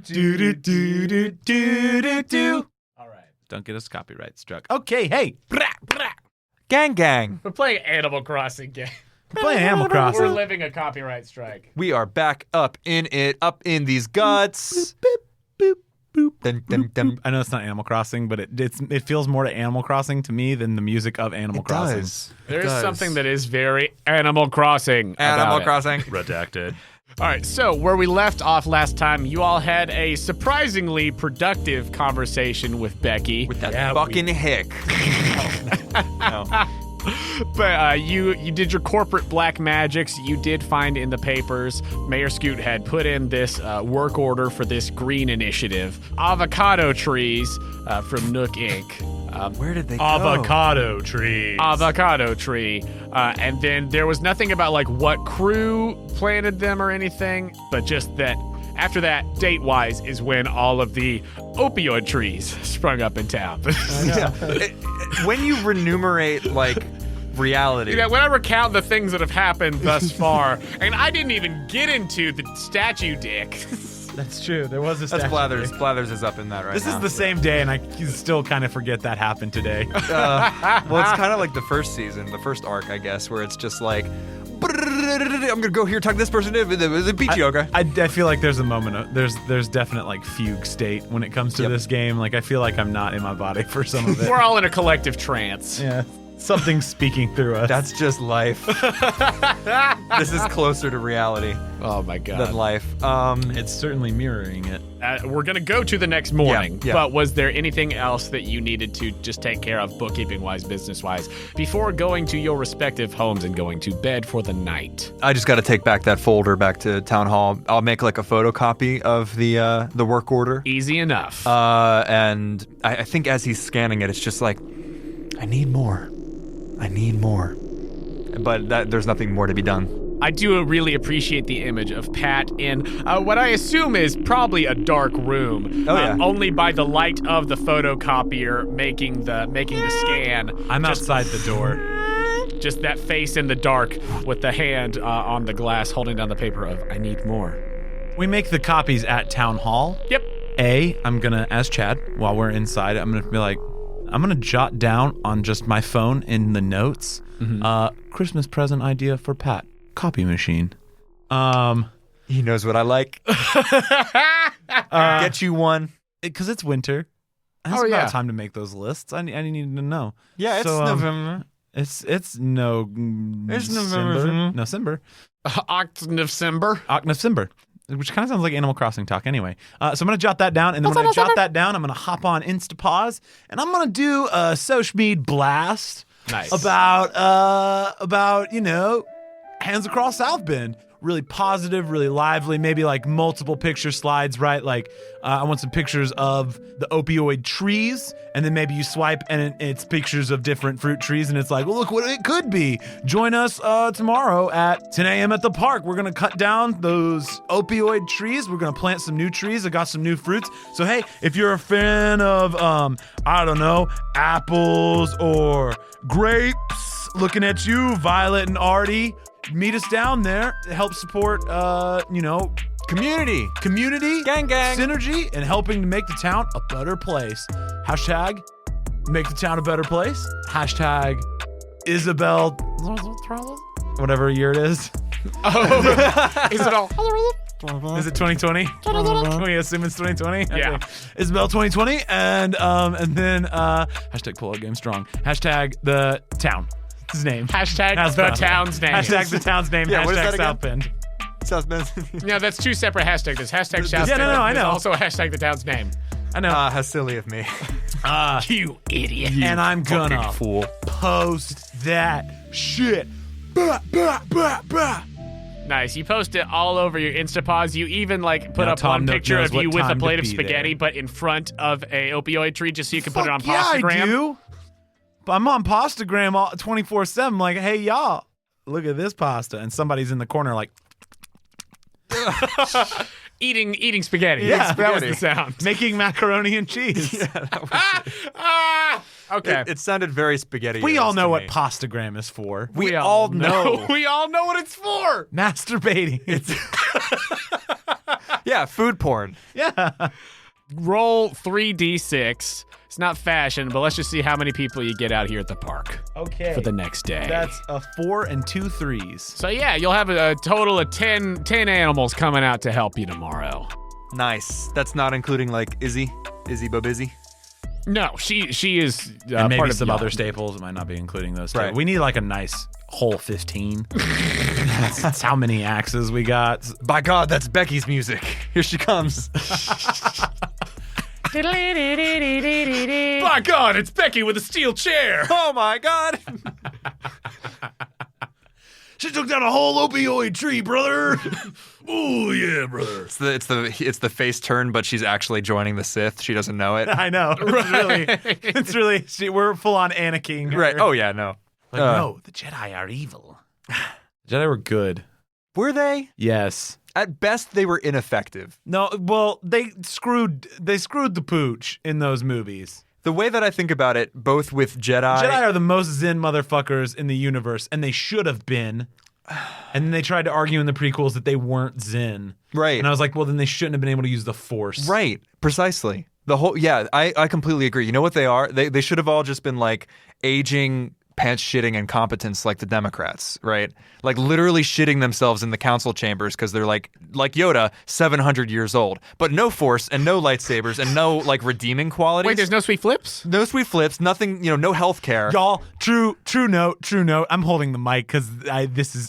Do. All right. Don't get us copyright struck. Okay, hey. Gang gang. We're playing Animal Crossing game. We're playing Animal We're Crossing. living a copyright strike. We are back up in it, up in these guts. Boop, boop, Dun, dun, dun. I know it's not Animal Crossing, but it feels more to Animal Crossing to me than the music of Animal Crossing. There's something that is very Animal Crossing. Animal about it. Crossing. Redacted. All right, so where we left off last time, you all had a surprisingly productive conversation with Becky. With that fucking hick. No. But you did your corporate black magics. You did find in the papers, Mayor Scoot had put in this work order for this green initiative. Avocado trees from Nook Inc. Where did they go? Avocado trees. Avocado tree. And then there was nothing about like what crew planted them or anything, but just that after that, date-wise, is when all of the opioid trees sprung up in town. Yeah. When you remunerate, like, reality. You know, when I recount the things that have happened thus far, and I didn't even get into the statue dick. That's true. There was a That's statue Blathers. day. Blathers is up in that right This now. is the same day, and I still kind of forget that happened today. Well, it's kind of like the first season, the first arc, I guess, where it's just like, I'm gonna go here, talk to this person. It was a beach yoga. I feel like there's a moment of there's definite like fugue state when it comes to this game. Like I feel like I'm not in my body for some of it. We're all in a collective trance. Yeah, something's speaking through us. That's just life. This is closer to reality Oh my god. than life. It's certainly mirroring it. We're gonna go to the next morning, Yeah. but was there anything else that you needed to just take care of bookkeeping-wise, business-wise, before going to your respective homes and going to bed for the night? I just got to take back that folder back to town hall. I'll make like a photocopy of the work order. Easy enough. And I think as he's scanning it, it's just like, I need more. But there's nothing more to be done. I do really appreciate the image of Pat in what I assume is probably a dark room. Oh, yeah. Only by the light of the photocopier making the scan. I'm outside the door. Just that face in the dark with the hand on the glass holding down the paper of, I need more. We make the copies at town hall. Yep. I'm gonna, as Chad, while we're inside, I'm gonna be like, I'm gonna jot down on just my phone in the notes, Christmas present idea for Pat. Copy machine. He knows what I like. Get you one. Because it's winter. It's Oh, yeah. about time to make those lists. I need to know. Yeah, it's So, November. It's It's November. November. October. Which kind of sounds like Animal Crossing talk anyway. So I'm going to jot that down, and then when I jot that down, I'm going to hop on Instapause, and I'm going to do a social media blast Nice. about you know, Hands Across South Bend. Really positive, really lively, maybe like multiple picture slides, right? Like I want some pictures of the opioid trees, and then maybe you swipe and it's pictures of different fruit trees, and it's like, well, look what it could be. Join us tomorrow at 10 a.m. at the park. We're gonna cut down those opioid trees. We're gonna plant some new trees. I got some new fruits. So hey, if you're a fan of I don't know, apples or grapes, looking at you, Violet and Artie. Meet us down there to help support, Community. gang, Gang. synergy, and helping to make the town a better place. Hashtag make the town a better place. Hashtag Isabel, whatever year it is. Is it all? Is it 2020? We assume it's 2020? Yeah. Okay. Isabel 2020, and then hashtag pull out game strong. Hashtag the town. His name. Hashtag How's the that? town's name. Hashtag the town's name. Yeah, what is hashtag that South Bend. South Bend. No, that's two separate hashtags. There's hashtag South Yeah, no, Bend. I There's know. also a hashtag the town's name. I know. How silly of me. You idiot. And I'm gonna fool. post that shit. Bah, bah, bah, bah. Nice. You post it all over your Instapause. You even like put Now up Tom one Nook picture knows of you what with a time to plate of be spaghetti, there. but in front of a opioid tree, just so you can put it on Fuck yeah, Pastagram. I do. But I'm on Pastagram 24/7. Like, hey y'all, look at this pasta, and somebody's in the corner like, Eating spaghetti. Yeah, that was spaghetti. the sound. making macaroni and cheese. Okay. It sounded very spaghetti. We all know what Pastagram is for. We all know. We all know what it's for. Masturbating. It's Yeah, food porn. Yeah. Roll 3d6. It's not fashion, but let's just see how many people you get out here at the park Okay. for the next day. That's a 4 and 2 3s. So yeah, you'll have a total of 10 animals coming out to help you tomorrow. Nice. That's not including like Izzy Bobizzy. No, she is And maybe part of some the other staples. It might not be including those. Too. Right. We need like a nice whole 15. That's how many axes we got. By God, that's Becky's music. Here she comes. My God, it's Becky with a steel chair. Oh my God. She took down a whole opioid tree, brother. Oh yeah, brother. It's the face turn, but she's actually joining the Sith. She doesn't know it. I know. It's really. We're full on Anakin. Here. Right. Oh yeah, no. No, the Jedi are evil. The Jedi were good. Were they? Yes. At best, they were ineffective. No. Well, they screwed the pooch in those movies. The way that I think about it, both with Jedi are the most Zen motherfuckers in the universe, and they should have been. And then they tried to argue in the prequels that they weren't Zen. Right. And I was like, well, then they shouldn't have been able to use the Force. Right. Precisely. I completely agree. You know what they are? They should have all just been like aging, pants shitting incompetence like the Democrats, right? Like literally shitting themselves in the council chambers because they're like Yoda, 700 years old, but no force and no lightsabers and no like redeeming qualities. Wait, there's no sweet flips? no sweet flips, nothing, no health care. Y'all, true note. I'm holding the mic because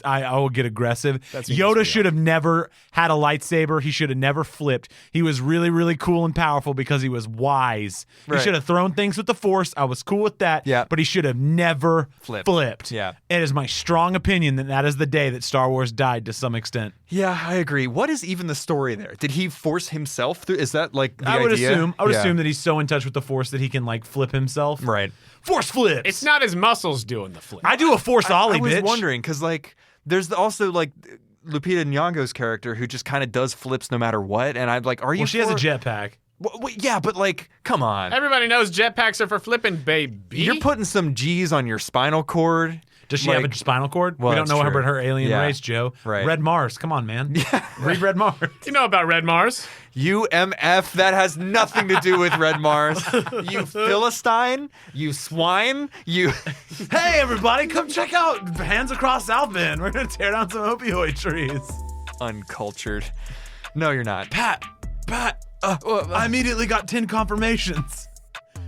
I will get aggressive. Yoda should have never had a lightsaber. He should have never flipped. He was really, really cool and powerful because he was wise. Right. He should have thrown things with the Force. I was cool with that. Yeah. But he should have never flipped. Yeah. It is my strong opinion that is the day that Star Wars died to some extent. Yeah, I agree. What is even the story there? Did he force himself through? Is that like the I would idea? assume that he's so in touch with the Force that he can like flip himself. Right. Force flips. It's not his muscles doing the flip. I do a Force ollie, I was bitch. wondering because like there's also like Lupita Nyong'o's character who just kind of does flips no matter what, and I'm like, are you? Well, she has a jetpack. Yeah, but like, come on. Everybody knows jetpacks are for flipping, baby. You're putting some G's on your spinal cord. Does she have a spinal cord? Well, we don't that's know true. about her alien Yeah. race, Joe. Right. Red Mars. Come on, man. Yeah. Read Red Mars. You know about Red Mars? UMF, that has nothing to do with Red Mars. You Philistine, you swine, you... Hey, everybody, come check out Hands Across South Bend. We're going to tear down some opioid trees. Uncultured. No, you're not. Pat, I immediately got 10 confirmations.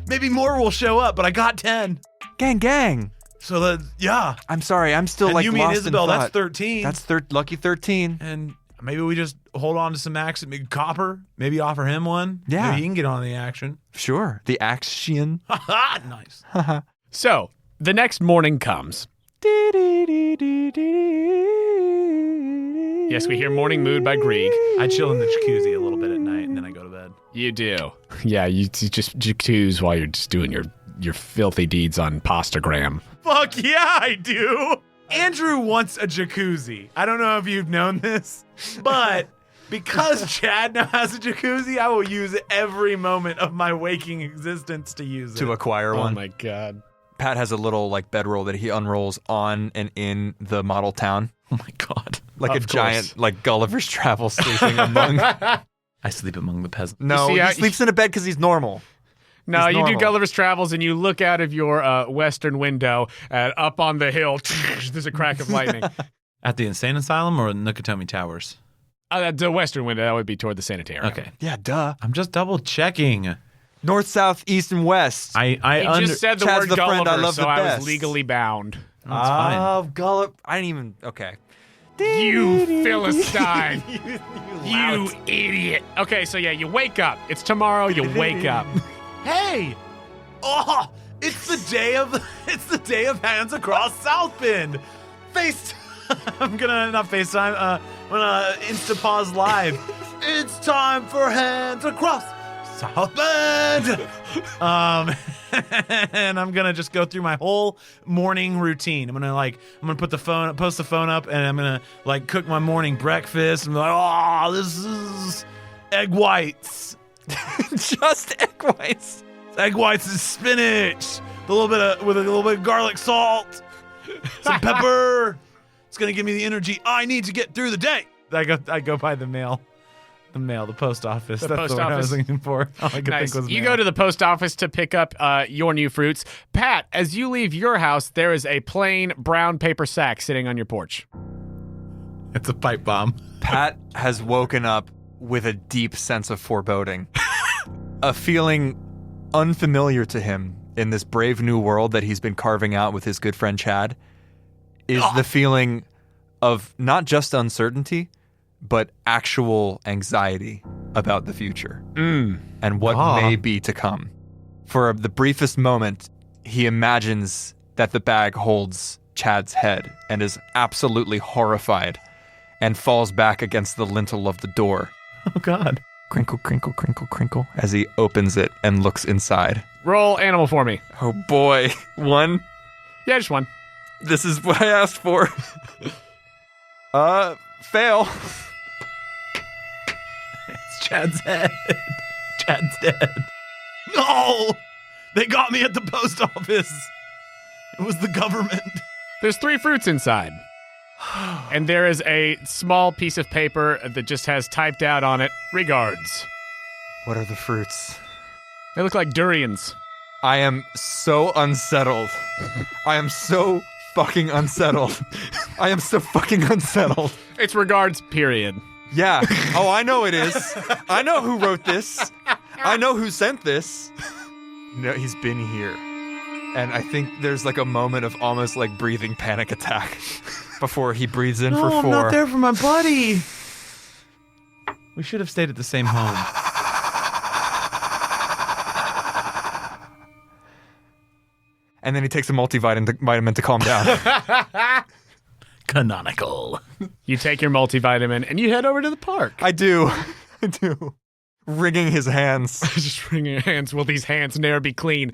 Maybe more will show up, but I got 10. Gang. So, yeah. I'm sorry, I'm still And like you mean lost Isabel, in thought. that's 13. That's lucky 13. And maybe we just hold on to some action. Maybe Copper, maybe offer him one. Yeah. Maybe he can get on the action. Sure, the action. Nice. So, the next morning comes. Yes, we hear Morning Mood by Grieg. I chill in the jacuzzi a little bit at night, and then I go to bed. You do. Yeah, you just jacuzzi while you're just doing your filthy deeds on Pastagram. Fuck yeah, I do. Andrew wants a jacuzzi. I don't know if you've known this, but because Chad now has a jacuzzi, I will use every moment of my waking existence to use it. To acquire Oh one. my God. Pat has a little like bedroll that he unrolls on and in the model town. Oh my God. Like a Of giant, course. like Gulliver's Travel sleeping among... I sleep among the peasants. No, You see, he sleeps in a bed because he's normal. No, He's you do normal. Gulliver's Travels and you look out of your western window and up on the hill, there's a crack of lightning. At the insane asylum or Nakatomi Towers? The western window, that would be toward the sanitarium. Okay. Yeah, duh. I'm just double checking. North, south, east, and west. He just said the Chad's word the friend Gulliver, I love so the I best. was legally bound. That's fine. Oh, Gulliver. I didn't even... Okay. You Philistine. You idiot. Okay, so yeah, you wake up. It's tomorrow, you wake up. Hey! Oh, it's the day of Hands Across South Bend. I'm gonna not FaceTime. I'm gonna Instapause live. It's time for Hands Across South Bend. And I'm gonna just go through my whole morning routine. I'm gonna post the phone up, and I'm gonna like cook my morning breakfast. And be like, oh, this is egg whites. Just egg whites. Egg whites and spinach, with a little bit of garlic salt, some pepper. It's gonna give me the energy I need to get through the day. I go by the mail. The mail, the post office. The That's post the one I was office. looking for. All I could Nice. think was You mail. go to the post office to pick up your new fruits. Pat, as you leave your house, there is a plain brown paper sack sitting on your porch. It's a pipe bomb. Pat has woken up with a deep sense of foreboding. A feeling unfamiliar to him in this brave new world that he's been carving out with his good friend Chad is the feeling of not just uncertainty, but actual anxiety about the future and what may be to come. For the briefest moment, he imagines that the bag holds Chad's head and is absolutely horrified and falls back against the lintel of the door. Oh, God. Crinkle, crinkle, crinkle, crinkle, as he opens it and looks inside. Roll animal for me. Oh boy. One. Yeah, just one. This is what I asked for. Fail. It's Chad's head. Chad's dead. No! They got me at the post office. It was the government. There's 3 fruits inside. And there is a small piece of paper that just has typed out on it, regards. What are the fruits? They look like durians. I am so unsettled. I am so fucking unsettled. I am so fucking unsettled. It's regards, period. Yeah. Oh, I know it is. I know who wrote this. I know who sent this. No, he's been here. And I think there's like a moment of almost like breathing panic attack before he breathes in for 4. I'm not there for my buddy. We should have stayed at the same home. And then he takes a multivitamin to calm down. Canonical. You take your multivitamin and you head over to the park. I do. Wringing his hands. Just wringing your hands. Will these hands ne'er be clean?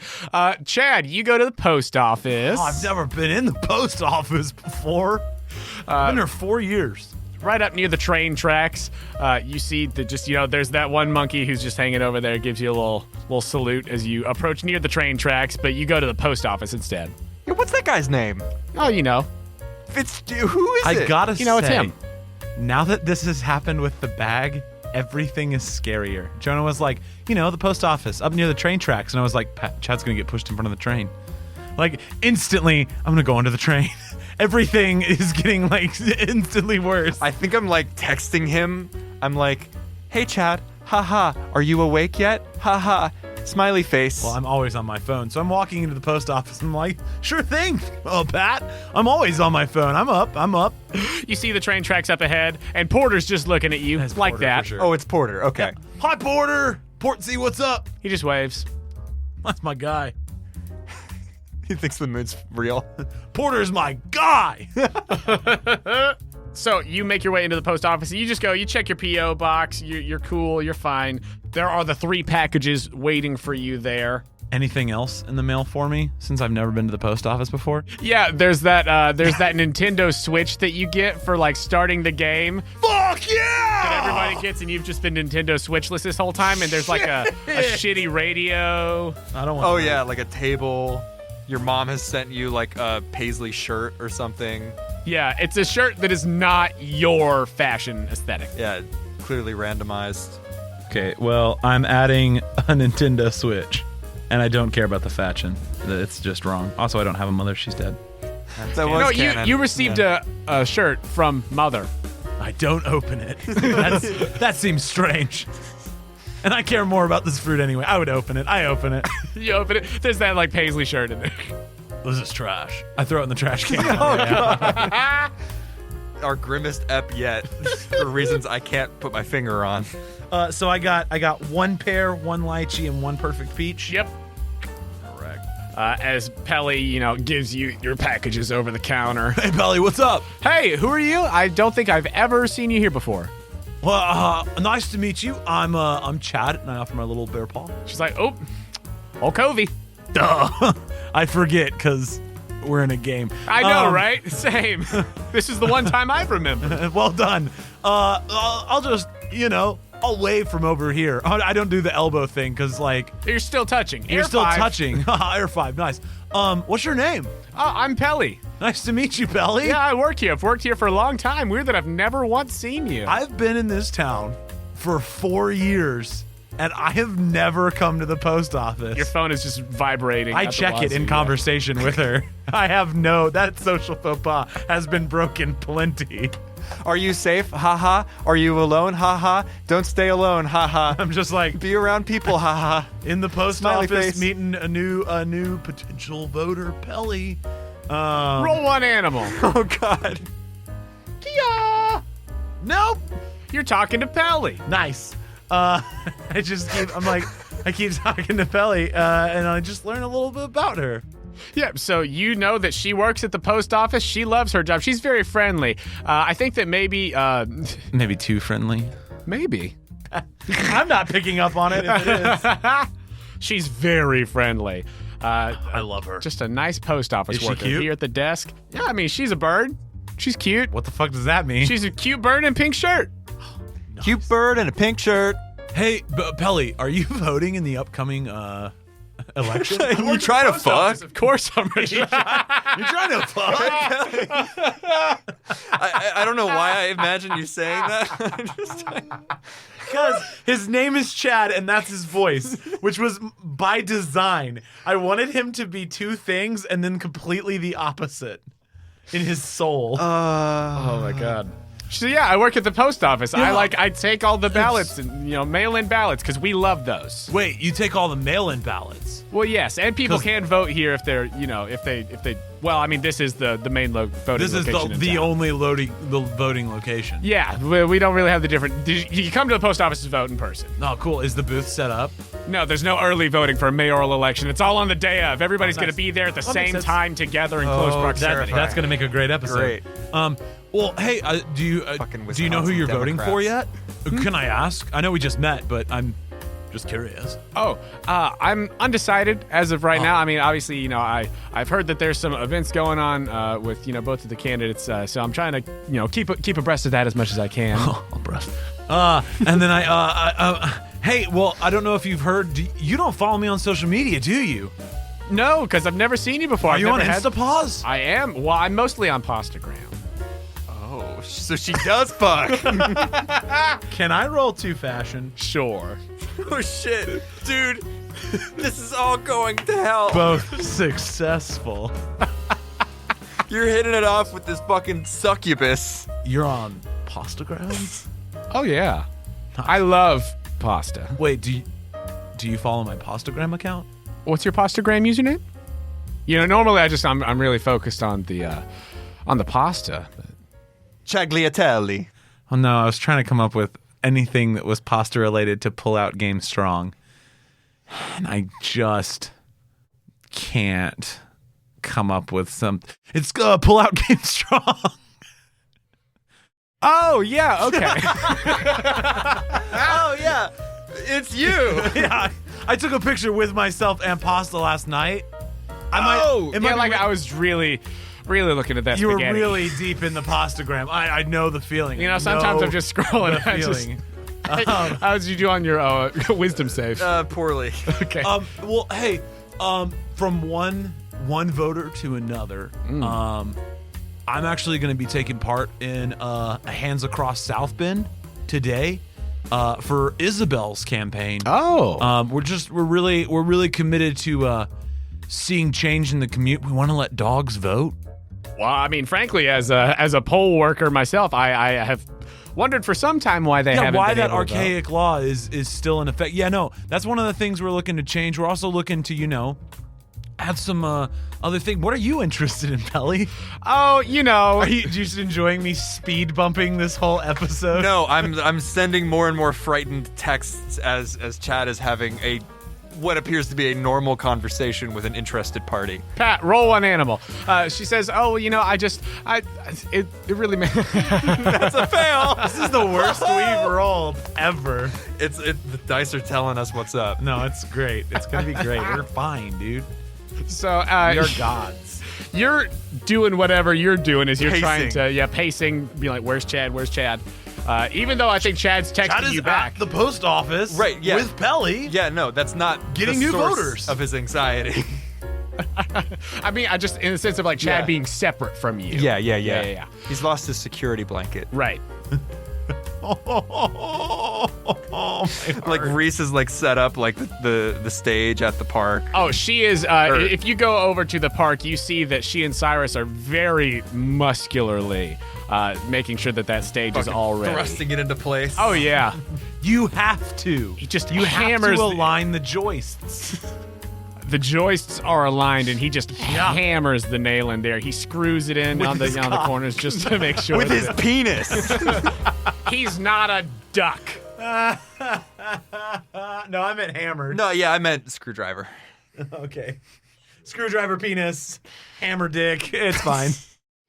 Chad, you go to the post office. Oh, I've never been in the post office before. I've been there 4 years. Right up near the train tracks, you see there's that one monkey who's just hanging over there, gives you a little salute as you approach near the train tracks, but you go to the post office instead. Yeah, what's that guy's name? Oh, you know. Who is it? I gotta say, it's him. Now that this has happened with the bag, everything is scarier. Jonah was like, the post office up near the train tracks. And I was like, Chad's gonna get pushed in front of the train. Like, instantly, I'm gonna go onto the train. Everything is getting, like, instantly worse. I think I'm, like, texting him. I'm like, hey, Chad, haha, are you awake yet? Haha, smiley face. Well, I'm always on my phone. So I'm walking into the post office and I'm like, sure thing. Oh, Pat, I'm always on my phone. I'm up. You see the train tracks up ahead, and Porter's just looking at you That's like Porter, that. for sure. Oh, it's Porter. Okay. Hi, Porter. Portsy, what's up? He just waves. That's my guy. He thinks the mood's real. Porter's my guy. So you make your way into the post office, and you just go, you check your P.O. box, you're cool, you're fine. There are the 3 packages waiting for you there. Anything else in the mail for me since I've never been to the post office before? Yeah, there's that Nintendo Switch that you get for like starting the game Fuck yeah! that everybody gets, and you've just been Nintendo Switchless this whole time, and there's like a shitty radio. I don't want Oh, yeah, like a table. Your mom has sent you, like, a paisley shirt or something. Yeah, it's a shirt that is not your fashion aesthetic. Yeah, clearly randomized. Okay, well, I'm adding a Nintendo Switch, and I don't care about the fashion. It's just wrong. Also, I don't have a mother. She's dead. That was No, canon. you received a shirt from Mother. I don't open it. That seems strange. And I care more about this fruit anyway. I would open it. I open it. You open it, there's that like paisley shirt in there. This is trash. I throw it in the trash can. Our grimmest ep yet, for reasons I can't put my finger on. So I got 1 pear, 1 lychee, and 1 perfect peach. Yep. Correct. As Pelly, gives you your packages over the counter. Hey, Belly, what's up? Hey, who are you? I don't think I've ever seen you here before. Well, nice to meet you. I'm Chad, and I offer my little bear paw. She's like, oh, Covey. Duh. I forget because we're in a game. I know, right? Same. This is the one time I've remembered. Well done. I'll just, I'll wave from over here. I don't do the elbow thing because, like, You're still touching. you're Air still 5. touching. Air 5, nice. What's your name? I'm Pelly. Nice to meet you, Belly. Yeah, I work here. I've worked here for a long time. Weird that I've never once seen you. I've been in this town for 4 years, and I have never come to the post office. Your phone is just vibrating. I check it in conversation with her. I have that social faux pas has been broken plenty. Are you safe? Haha. Are you alone? Haha. Don't stay alone. Haha. I'm just like, Be around people. Haha. in the post Smiley office face. meeting a new potential voter, Pelly. Roll one animal. Oh God. Kia! Nope. You're talking to Pelly. Nice. I keep talking to Pelly, and I just learn a little bit about her. Yeah, so you know that she works at the post office. She loves her job. She's very friendly. I think that maybe... Maybe too friendly. maybe. I'm not picking up on it if it is. She's very friendly. I love her. Just a nice post office Is she worker cute? here at the desk. Yeah, I mean, she's a bird. She's cute. What the fuck does that mean? She's a cute bird in a pink shirt. Cute bird in a pink shirt. Hey, Pelly, are you voting in the upcoming election? You try to fuck? Of course I'm You're trying to fuck? I don't know why I imagine you saying that. Because his name is Chad and that's his voice, which was by design. I wanted him to be two things and then completely the opposite in his soul. Oh my god. So yeah, I work at the post office. Yeah. I take all the ballots and mail-in ballots because we love those. Wait, you take all the mail-in ballots? Well, yes, and people 'Cause- can vote here if they're if they. Well, I mean, this is the main voting This is location in the town. only the voting location. Yeah, we don't really have the different. You come to the post office to vote in person. Oh, cool. Is the booth set up? No, there's no early voting for a mayoral election. It's all on the day of. Everybody's going to be there at the That makes same sense. time together in close proximity. That's going to make a great episode. Great. Well, hey, do you Fucking know who you're Wisconsin voting for yet? Democrats. Can I ask? I know we just met, but I'm just curious. I'm undecided as of right now. I mean, obviously, I've heard that there's some events going on with both of the candidates, so I'm trying to keep abreast of that as much as I can. Oh, breath. And then hey, well, I don't know if you've heard. You don't follow me on social media, do you? No, because I've never seen you before. Are I've you on never had- Instapause? I am. Well, I'm mostly on Postagram. Oh, so she does fuck. Can I roll 2 fashion? Sure. Oh shit, dude. This is all going to hell. Both successful. You're hitting it off with this fucking succubus. You're on Postagram? Oh yeah. I love pasta. Wait, do you follow my Postagram account? What's your Postagram username? Normally I'm really focused on the pasta. Chagliatelli. Oh no, I was trying to come up with anything that was pasta related to pull out Game Strong. And I just can't come up with some. It's pull out Game Strong. Oh yeah, okay. Oh yeah, it's you. Yeah, I took a picture with myself and pasta last night. I was really looking at that You were spaghetti. really deep in the Postagram. I know the feeling. Sometimes I'm just scrolling. The feeling. How did you do on your wisdom save? Poorly. Okay. Well, hey, from one voter to another, I'm actually going to be taking part in a Hands Across South Bend today for Isabel's campaign. Oh. We're really committed to seeing change in the community. We want to let dogs vote. Well, I mean, frankly, as a poll worker myself, I have wondered for some time why they haven't why been that able to vote. archaic law is still in effect. Yeah, no, that's one of the things we're looking to change. We're also looking to, have some other thing. What are you interested in, Pelly? Oh, Are you just enjoying me speed bumping this whole episode? No, I'm sending more and more frightened texts as Chad is having what appears to be a normal conversation with an interested party. Pat, roll one animal. She says, "Oh, it really." That's a fail. This is the worst we've rolled ever. The dice are telling us what's up. No, it's great. It's gonna be great. We're fine, dude. So You're gods. You're doing whatever you're doing as you're trying Pacing. to pacing, be like, "Where's Chad? Where's Chad?" Even though I think Chad's texting Chad is you back. at the post office, Right, yeah. with Pelly. Yeah, no, that's not Getting the new source voters. of his anxiety. I mean, I just in the sense of like Chad Yeah. being separate from you. Yeah. Yeah. He's lost his security blanket. Right. Oh, my Like heart. Reese is like set up like the stage at the park. Oh, she is. If you go over to the park, you see that she and Cyrus are very muscularly making sure that stage is all ready. Thrusting it into place. Oh yeah, You have to. he just You hammers. have to align the joists. The joists are aligned, and he just hammers the nail in there. He screws it in on the corners just to make sure. With his that penis. he's not a duck. No, I meant hammered. No, yeah, I meant screwdriver. Okay. Screwdriver penis, hammer dick. It's fine.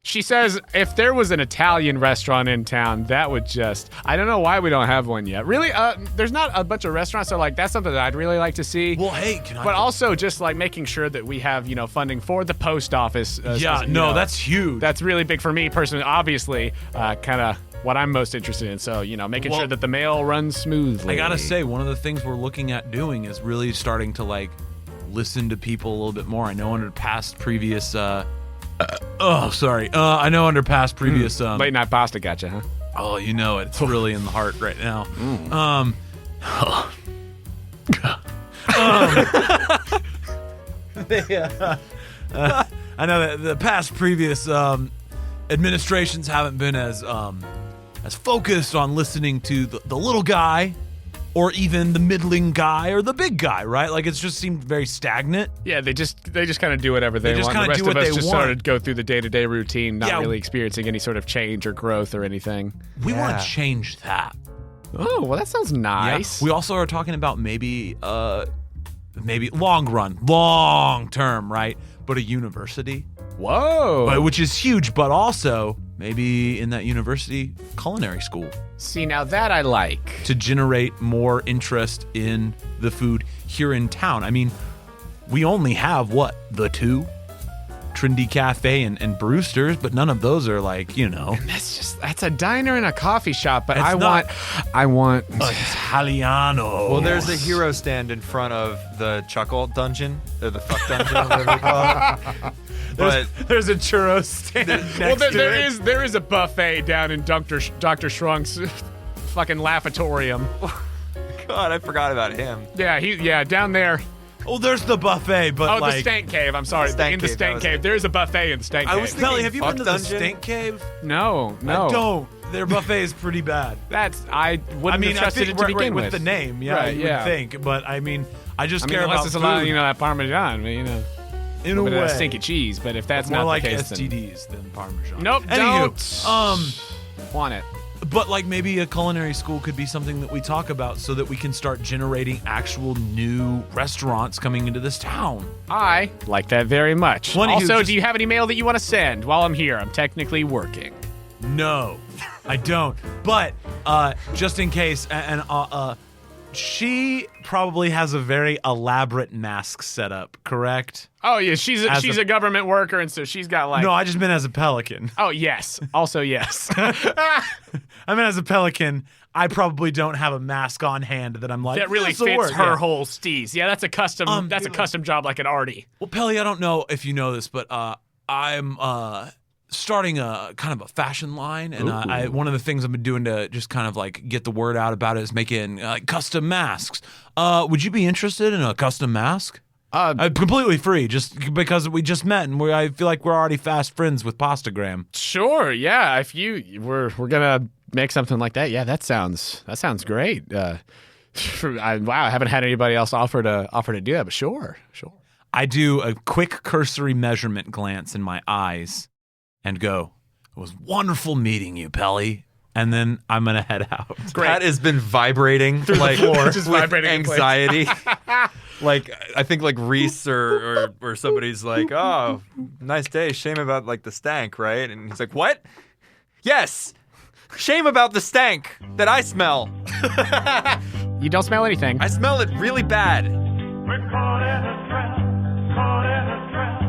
She says if there was an Italian restaurant in town, that would just... I don't know why we don't have one yet. Really, there's not a bunch of restaurants, so like that's something that I'd really like to see. Well, hey, can I... But also just like making sure that we have, funding for the post office. That's huge. That's really big for me personally. Obviously, kind of what I'm most interested in. So, making sure that the mail runs smoothly. I gotta say, one of the things we're looking at doing is really starting to like listen to people a little bit more. I know under past previous I know under past previous Late night pasta gotcha, huh? oh, you know it. It's really in the heart right now. I know that the past previous administrations haven't been as focused on listening to the little guy or even the middling guy or the big guy, right? Like it's just seemed very stagnant. Yeah, they just kind of do whatever they just want. kinda The rest do what of us they just want. sort of go through the day-to-day routine, not Yeah. really experiencing any sort of change or growth or anything. We want Yeah. to change that. Oh, well, that sounds nice. Yeah. We also are talking about maybe long term, right? But a university, Whoa. which is huge, but also maybe in that university culinary school See, now that I like. to generate more interest in the food here in town. I mean, we only have the two? Trendy Cafe and Brewster's, but none of those are like, That's a diner and a coffee shop, but It's I want Italiano. Well, there's a hero stand in front of the Chuckle Dungeon, or the Fuck Dungeon, or whatever they call it. But there's a churro stand next to it. there is a buffet down in Dr. Schrunk's fucking laffatorium. God, I forgot about him. Yeah, down there. Oh, there's the buffet, but The Stank Cave. I'm sorry. Stank in the Cave, Stank that was Cave. There's a buffet in the Stank I Cave. was thinking- Pelly, have you Fuck been to the Dungeon? Stink Cave? No. I don't. Their buffet is pretty bad. I wouldn't have trusted it to begin with the name, yeah, Right, you yeah. would think. But I mean, I just care unless about it's food a lot, that Parmesan, but, in a little bit of way. that stinky cheese. But if that's More not like the case, then STDs than Parmesan. nope, Anywho, don't want it. but like maybe a culinary school could be something that we talk about so that we can start generating actual new restaurants coming into this town. I like that very much. One of you Also, just- do you have any mail that you want to send while I'm here? I'm technically working. No, I don't. But just in case, she probably has a very elaborate mask setup, correct? Oh yeah, she's a government worker, and so she's got like. No, I just meant as a pelican. Oh yes. Also yes. I mean, as a pelican, I probably don't have a mask on hand that I'm like, That really this'll fits work. her Yeah. whole steez. Yeah, that's a custom. That's a custom job like an arty. Well, Pelly, I don't know if you know this, but I'm starting a kind of a fashion line, and one of the things I've been doing to just kind of like get the word out about it is making custom masks. Would you be interested in a custom mask? Completely free, just because we just met, and I feel like we're already fast friends with Pastagram. Sure. Yeah. If we're gonna make something like that. Yeah, that sounds great. Wow, I haven't had anybody else offer to do that, but sure. I do a quick cursory measurement glance in my eyes and go, "It was wonderful meeting you, Pelly." And then I'm gonna head out. That has been vibrating through the floor. Just with vibrating in place. anxiety. Like I think like Reese or somebody's like, "Oh, nice day. Shame about like the stank, right?" And he's like, "What? Yes, shame about the stank that I smell. You don't smell anything. I smell it really bad." We're caught in a trap, caught in a trap,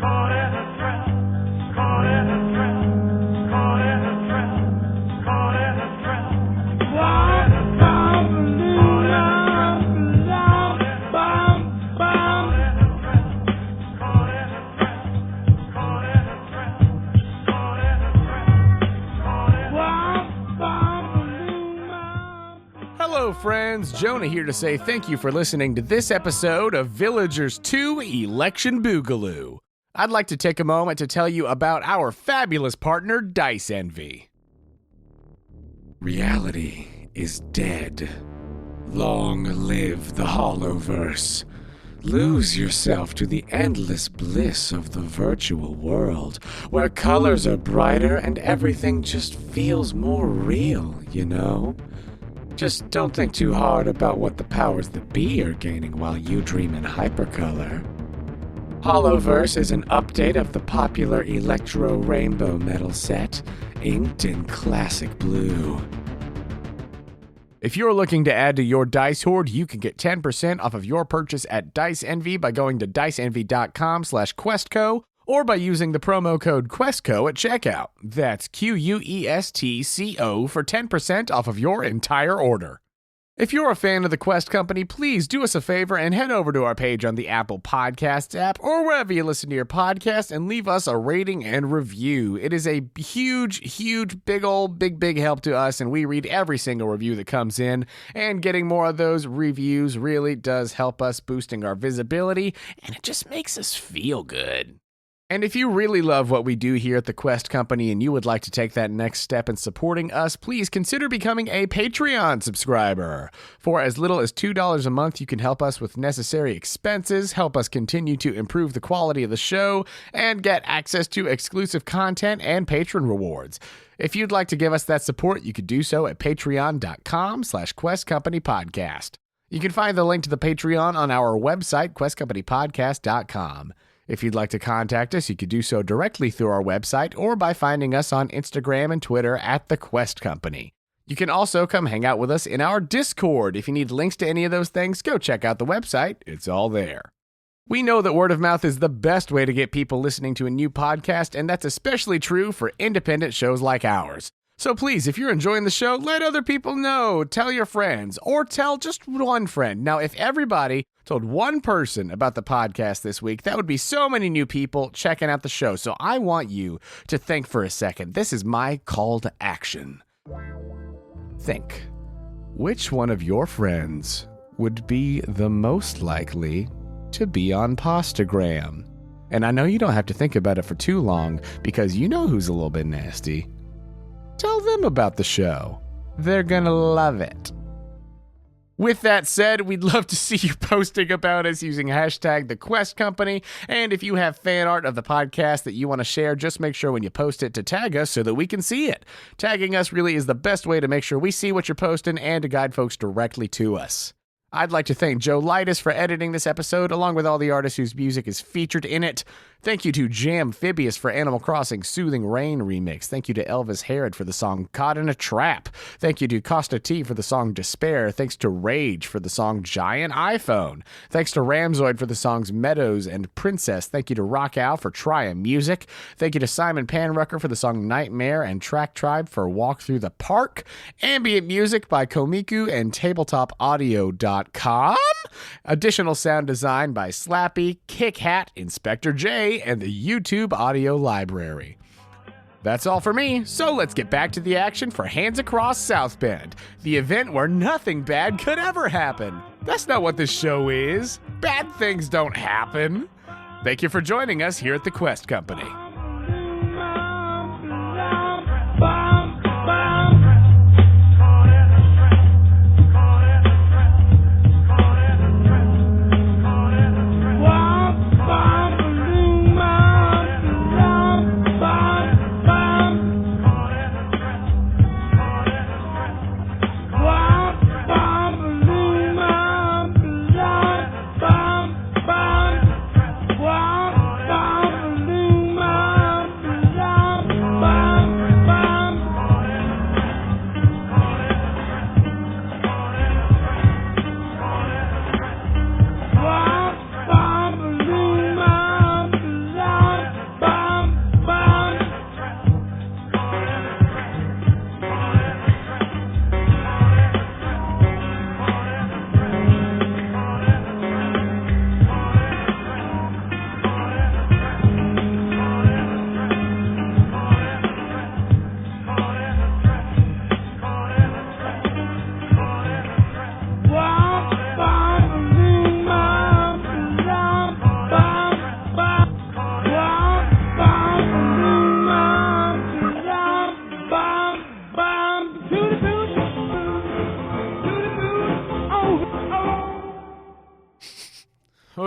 caught in a trap, caught in a trap, caught in a trap, caught in a trap, caught in a trap, caught in a Hello, friends. Jonah here to say thank you for listening to this episode of Villagers 2 Election Boogaloo. I'd like to take a moment to tell you about our fabulous partner, Dice Envy. Reality is dead. Long live the Hollowverse. Lose yourself to the endless bliss of the virtual world, where colors are brighter and everything just feels more real, you know? Just don't think too hard about what the powers that be are gaining while you dream in hypercolor. Hollowverse is an update of the popular Electro Rainbow Metal set, inked in classic blue. If you're looking to add to your dice hoard, you can get 10% off of your purchase at Dice Envy by going to diceenvy.com/questco or by using the promo code QuestCo at checkout. That's QUESTCO for 10% off of your entire order. If you're a fan of the Quest Company, please do us a favor and head over to our page on the Apple Podcasts app or wherever you listen to your podcast and leave us a rating and review. It is a huge, big help to us, and we read every single review that comes in, and getting more of those reviews really does help us boosting our visibility, and it just makes us feel good. And if you really love what we do here at the Quest Company and you would like to take that next step in supporting us, please consider becoming a Patreon subscriber. For as little as $2 a month, you can help us with necessary expenses, help us continue to improve the quality of the show, and get access to exclusive content and patron rewards. If you'd like to give us that support, you could do so at patreon.com/questcompanypodcast. You can find the link to the Patreon on our website, questcompanypodcast.com. If you'd like to contact us, you could do so directly through our website or by finding us on Instagram and Twitter at The Quest Company. You can also come hang out with us in our Discord. If you need links to any of those things, go check out the website. It's all there. We know that word of mouth is the best way to get people listening to a new podcast, and that's especially true for independent shows like ours. So please, if you're enjoying the show, let other people know. Tell your friends, or tell just one friend. Now, if everybody told one person about the podcast this week, that would be so many new people checking out the show. So I want you to think for a second. This is my call to action. Think. Which one of your friends would be the most likely to be on Postagram? And I know you don't have to think about it for too long, because you know who's a little bit nasty. Tell them about the show. They're gonna love it. With that said, we'd love to see you posting about us using hashtag The Quest Company. And if you have fan art of the podcast that you want to share, just make sure when you post it to tag us so that we can see it. Tagging us really is the best way to make sure we see what you're posting and to guide folks directly to us. I'd like to thank Joe Leitess for editing this episode, along with all the artists whose music is featured in it. Thank you to Jamphibious for Animal Crossing Soothing Rain remix. Thank you to Elvis Herod for the song Caught in a Trap. Thank you to KostaT for the song Despair. Thanks to Rage for the song Giant iPhone. Thanks to Ramzoid for the songs Meadows and Princess. Thank you to RoccoW for Try a Music. Thank you to Simon Panrucker for the song Nightmare, and Tracktribe for Walk Through the Park. Ambient music by Komiku and TabletopAudio.com. Additional sound design by Slappy, Kickhat, InspectorJ, and the YouTube audio library. That's all for me, so let's get back to the action for Hands Across South Bend, the event where nothing bad could ever happen. That's not what this show is. Bad things don't happen. Thank you for joining us here at the Quest Company. Wow.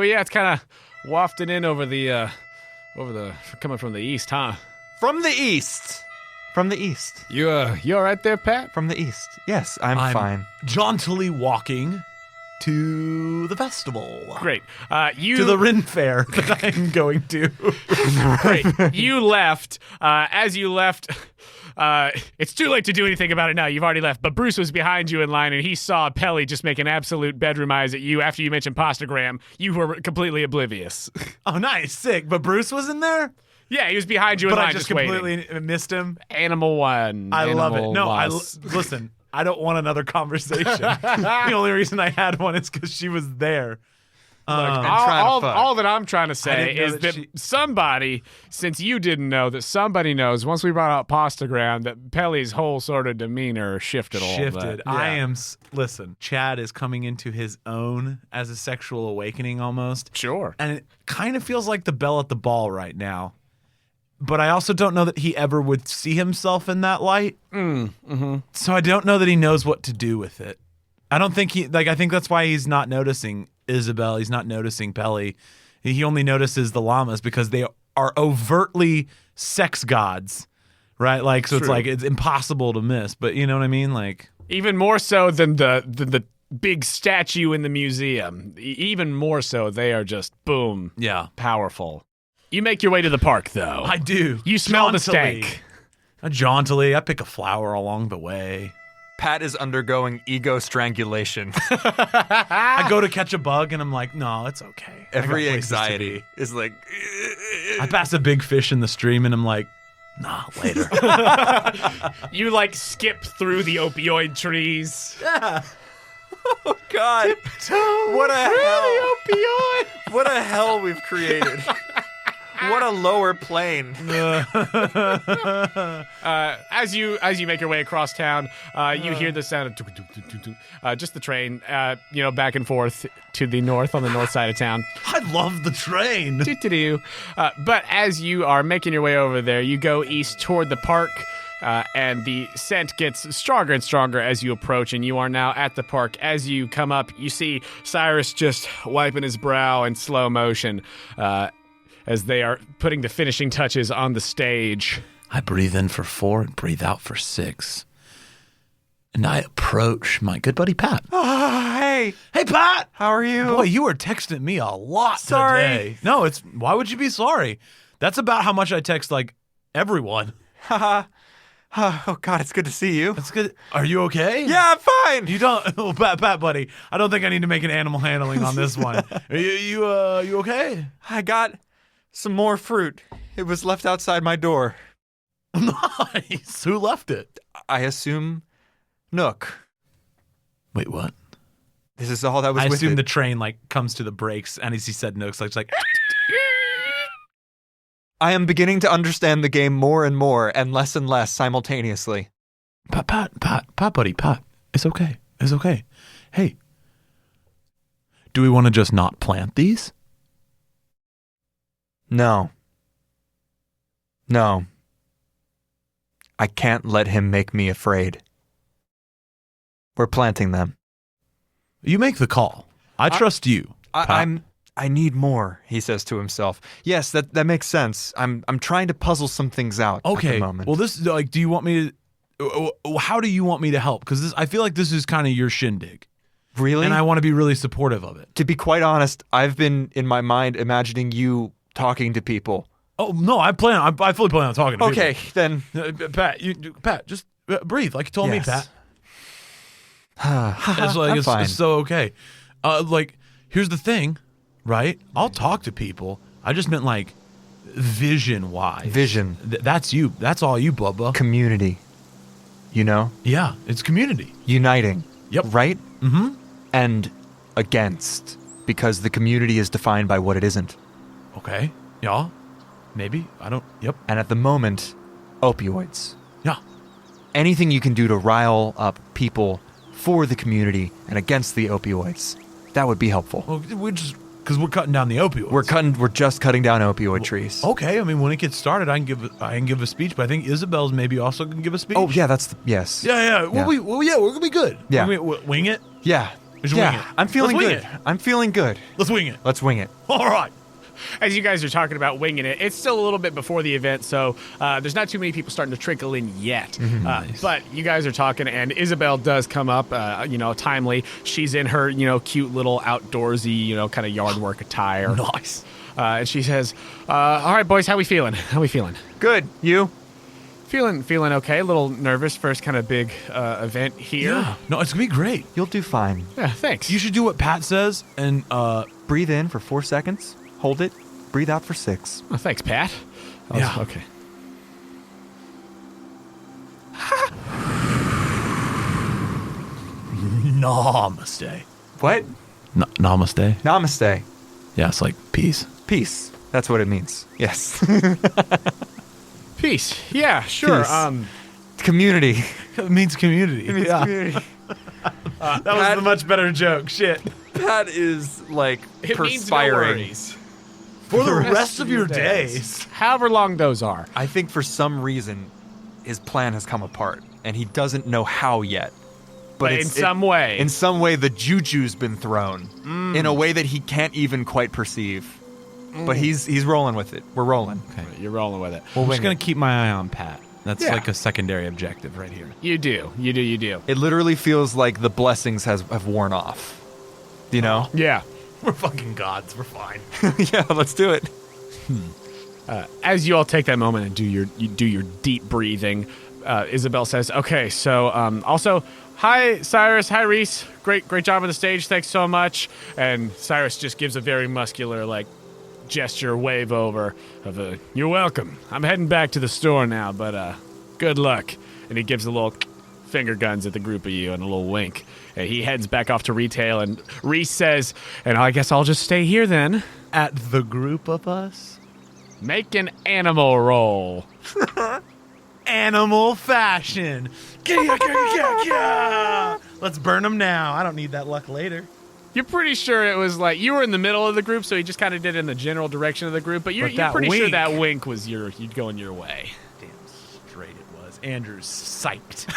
yeah, it's kind of wafting in over the coming from the east, huh? From the east. From the east. You all right there, Pat? From the east. Yes, I'm fine. Jauntily walking to the festival. Great. To the Ren Fair that I'm going to. Great. You left. As you left, it's too late to do anything about it now. You've already left. But Bruce was behind you in line, and he saw Pelly just make an absolute bedroom eyes at you after you mentioned Pastagram. You were completely oblivious. Oh, nice. Sick. But Bruce was in there? Yeah, he was behind you in But line I just waiting. completely missed him. Animal one. I love it. Animal No, loss. listen, I don't want another conversation. The only reason I had one is because she was there. trying to fuck. All that I'm trying to say didn't know is that that somebody, since you didn't know, that somebody knows, once we brought out Pastagram, that Pelly's whole sort of demeanor shifted a little bit. I am. Listen, Chad is coming into his own as a sexual awakening almost. Sure. And it kind of feels like the bell at the ball right now. But I also don't know that he ever would see himself in that light. So I don't know that he knows what to do with it. I don't think I think that's why he's not noticing Isabel. He's not noticing Pelly. He only notices the llamas because they are overtly sex gods, right? Like, so it's like, it's impossible to miss, but you know what I mean? Like, Even more so than the big statue in the museum. Even more so, they are just, boom, yeah, powerful. You make your way to the park, though. I do. You smell the Jauntily. stank. Jauntily, I pick a flower along the way. Pat is undergoing ego strangulation. I go to catch a bug and I'm like, no, it's okay. I got Every places to anxiety be. is like. I pass a big fish in the stream and I'm like, nah, later. You, like, skip through the opioid trees. Yeah. Oh God! What a hell! Opioid. What a hell we've created! What a lower plane! As you make your way across town, you hear the sound of just the train, back and forth to the north on the north side of town. I love the train. Doo-doo-doo. But as you are making your way over there, you go east toward the park. And the scent gets stronger and stronger as you approach, and you are now at the park. As you come up, you see Cyrus just wiping his brow in slow motion as they are putting the finishing touches on the stage. I breathe in for 4 and breathe out for 6. And I approach my good buddy Pat. Hey, Hey, Pat! how are you? Boy, you were texting me a lot Sorry. today. No, why would you be sorry? That's about how much I text, like, everyone. Haha. Oh God, it's good to see you. That's good. Are you okay? Yeah, I'm fine. You don't, oh, Pat, buddy. I don't think I need to make an animal handling on this one. You okay? I got some more fruit. It was left outside my door. Nice. Who left it? I assume Nook. Wait, what? This is all that was I with assume it. the train like comes to the brakes, and as he said Nooks, like it's like. I am beginning to understand the game more and more, and less simultaneously. Pat, buddy, Pat. It's okay. It's okay. Hey, do we want to just not plant these? No. I can't let him make me afraid. We're planting them. You make the call. I trust you. Pat. I need more, he says to himself. Yes, that makes sense. I'm trying to puzzle some things out at Okay. the moment. Well, this like, do you want me to? How do you want me to help? Because I feel like this is kind of your shindig, really? and I want to be really supportive of it. To be quite honest, I've been in my mind imagining you talking to people. Oh no, I fully plan on talking to Okay, then. people. Pat, just breathe like you told me, Yes. Pat. It's like I'm it's fine. so okay. Like here's the thing, right? I'll talk to people. I just meant like vision wise. Vision. That's you. That's all you, Bubba. Community. You know? Yeah, it's community. Uniting. Yep. Right? Mm-hmm. And against. Because the community is defined by what it isn't. Okay. Yeah. Maybe. I don't. Yep. And at the moment, opioids. Yeah. Anything you can do to rile up people for the community and against the opioids, that would be helpful. Well, because we're cutting down the opioids. We're just cutting down opioid trees. Okay. I mean, when it gets started, I can give a speech, but I think Isabel's maybe also can give a speech. Oh yeah, yes. Yeah. Yeah. We're gonna be good. Yeah. Wing it. Yeah. We should wing Yeah, it. I'm feeling Let's wing good. it. I'm feeling good. Let's wing it. Let's wing it. All right. As you guys are talking about winging it, it's still a little bit before the event, so there's not too many people starting to trickle in yet. But you guys are talking, and Isabel does come up, timely. She's in her, cute little outdoorsy, kind of yard work attire. Nice. And she says, all right, boys, how we feeling? How we feeling? Good. You? Feeling okay. A little nervous. First kind of big event here. Yeah. No, it's going to be great. You'll do fine. Yeah, thanks. You should do what Pat says and Breathe in for 4 seconds. Hold it. Breathe out for 6. Oh, thanks, Pat. Yeah. Okay. namaste. What? Namaste? Namaste. Yeah, it's like peace. Peace. That's what it means. Yes. Peace. Yeah, sure. Peace. Community. It means community. Yeah. Community. That was a much better joke. Shit. That is like It means no perspiring. worries. For the rest of your days. However long those are. I think for some reason his plan has come apart and he doesn't know how yet. But in some way. In some way the juju's been thrown in a way that he can't even quite perceive. But he's rolling with it. We're rolling. You're rolling with it. I'm just going to keep my eye on Pat. That's Yeah. like a secondary objective right here. You do. It literally feels like the blessings have worn off. You know? Yeah. We're fucking gods. We're fine. Yeah, let's do it. As you all take that moment and do your deep breathing, Isabel says, "Okay, so also, hi Cyrus, hi Reese, great job on the stage, thanks so much." And Cyrus just gives a very muscular gesture, wave over of a "You're welcome. I'm heading back to the store now, but good luck." And he gives a little finger guns at the group of you and a little wink. And he heads back off to retail, and Reese says, "And I guess I'll just stay here then." At the group of us? Make an animal roll. Animal fashion. Let's burn them now. I don't need that luck later. You're pretty sure it was you were in the middle of the group, so he just kind of did it in the general direction of the group, but you're that pretty sure wink- that wink was you'd going your way. Damn straight it was. Andrew's psyched.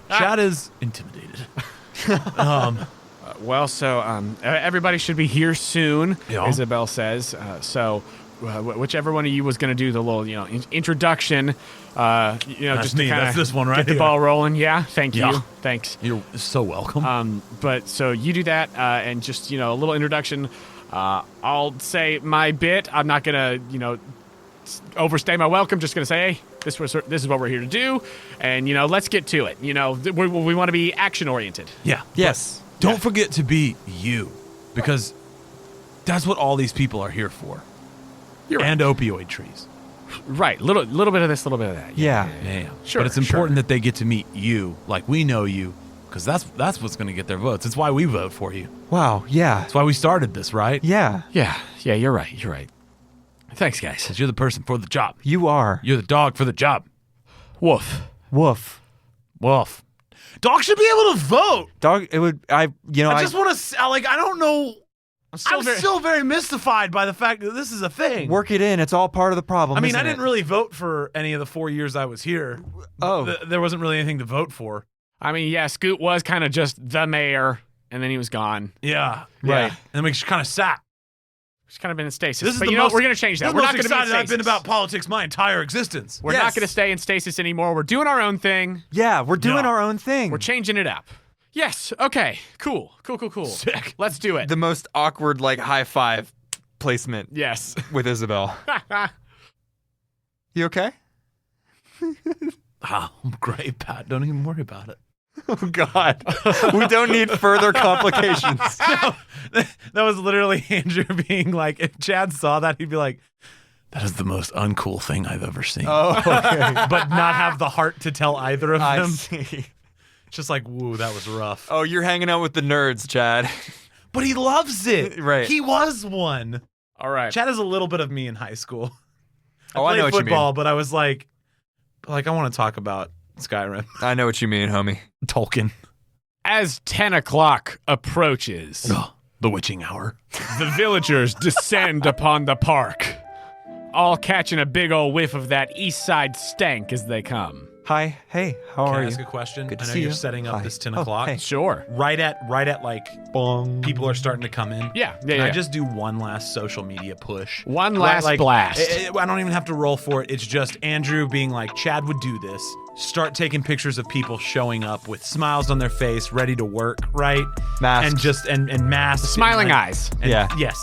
Chad is intimidated. Well, so everybody should be here soon, Yeah. Isabel says. So whichever one of you was going to do the little, introduction, just to me. kind That's this one right get the here. ball rolling. Yeah, thank you. Yeah. Thanks. You're so welcome. But so you do that, and just a little introduction. I'll say my bit. I'm not gonna overstay my welcome. Just gonna say, hey, this is what we're here to do, and let's get to it. We want to be action oriented. yeah. Yes. Don't forget to be you, because that's what all these people are here for. You're right. And opioid trees. Right. Little bit of this, little bit of that. Yeah. Yeah. Sure, But it's important that they get to meet you, like we know you, because that's what's going to get their votes. It's why we vote for you. Wow. Yeah. That's why we started this, right? Yeah. Yeah. You're right. Thanks, guys. Because you're the person for the job. You are. You're the dog for the job. Woof. Woof. Woof. Dogs should be able to vote. Dog. It would. I just want to, I don't know. I'm very- still very mystified by the fact that this is a thing. work it in. It's all part of the problem. I mean, isn't I didn't it? really vote for any of the 4 years I was here. Oh. There wasn't really anything to vote for. I mean, yeah, Scoot was kind of just the mayor, and then he was gone. Yeah. Right. And then we just kind of sat. He's kind of been in stasis. This is but the you know what? most- We're going to change that. This is We're the not most going to be in excited I've been stasis. about politics my entire existence. We're Yes. not going to stay in stasis anymore. We're doing our own thing. Yeah. We're doing No. our own thing. We're changing it up. Yes. Okay. Cool. Sick. Let's do it. the most awkward high five placement Yes. with Isabel. You okay? I'm great, Pat. Don't even worry about it. Oh God. We don't need further complications. That was literally Andrew being like, if Chad saw that, he'd be like, that is the most uncool thing I've ever seen. Oh, okay. But not have the heart to tell either of I them. see. Just like, woo, that was rough. Oh, you're hanging out with the nerds, Chad. But he loves it. Right. He was one. All right. Chad is a little bit of me in high school. Oh, I played know what you football, mean. but I was like, I want to talk about Skyrim. I know what you mean, homie. Tolkien. As 10 o'clock approaches, The witching hour. the villagers descend upon the park, all catching a big old whiff of that east side stank as they come. Hi. Hey, how Can are I you? ask a question? Good to I know see you're you. setting up Hi. this 10 Oh, o'clock. hey. Sure. Right at like Bong. people are starting to come in. Yeah. Can I just do one last social media push? One last blast. I don't even have to roll for it. It's just Andrew being like, Chad would do this. Start taking pictures of people showing up with smiles on their face, ready to work, right? Masks. And masks. Smiling and eyes. and- Yeah. Yes.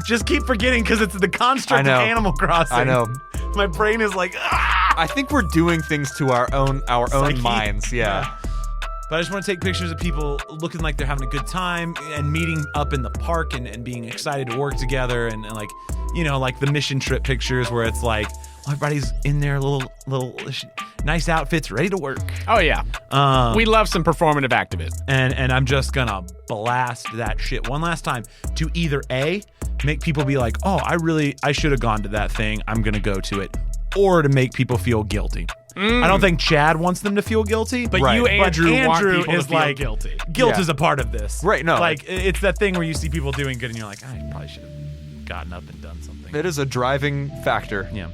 Just keep forgetting because it's the construct I of know. Animal Crossing. I know. My brain is like, I think we're doing things to our own Psyche. minds. Yeah. But I just want to take pictures of people looking like they're having a good time and meeting up in the park and being excited to work together and like, you know, like the mission trip pictures where it's like, everybody's in their little nice outfits, ready to work. Oh, yeah. We love some performative activism. And I'm just gonna blast that shit one last time to either A, make people be like, oh, I should have gone to that thing, I'm gonna go to it, or to make people feel guilty. I don't think Chad wants them to feel guilty, but Right. you, Andrew, want people is to feel like, guilty. Guilt Yeah. is a part of this. Right, no, Like, it's that thing where you see people doing good and you're like, I probably should have gotten up and done something. It is a driving factor. Yeah.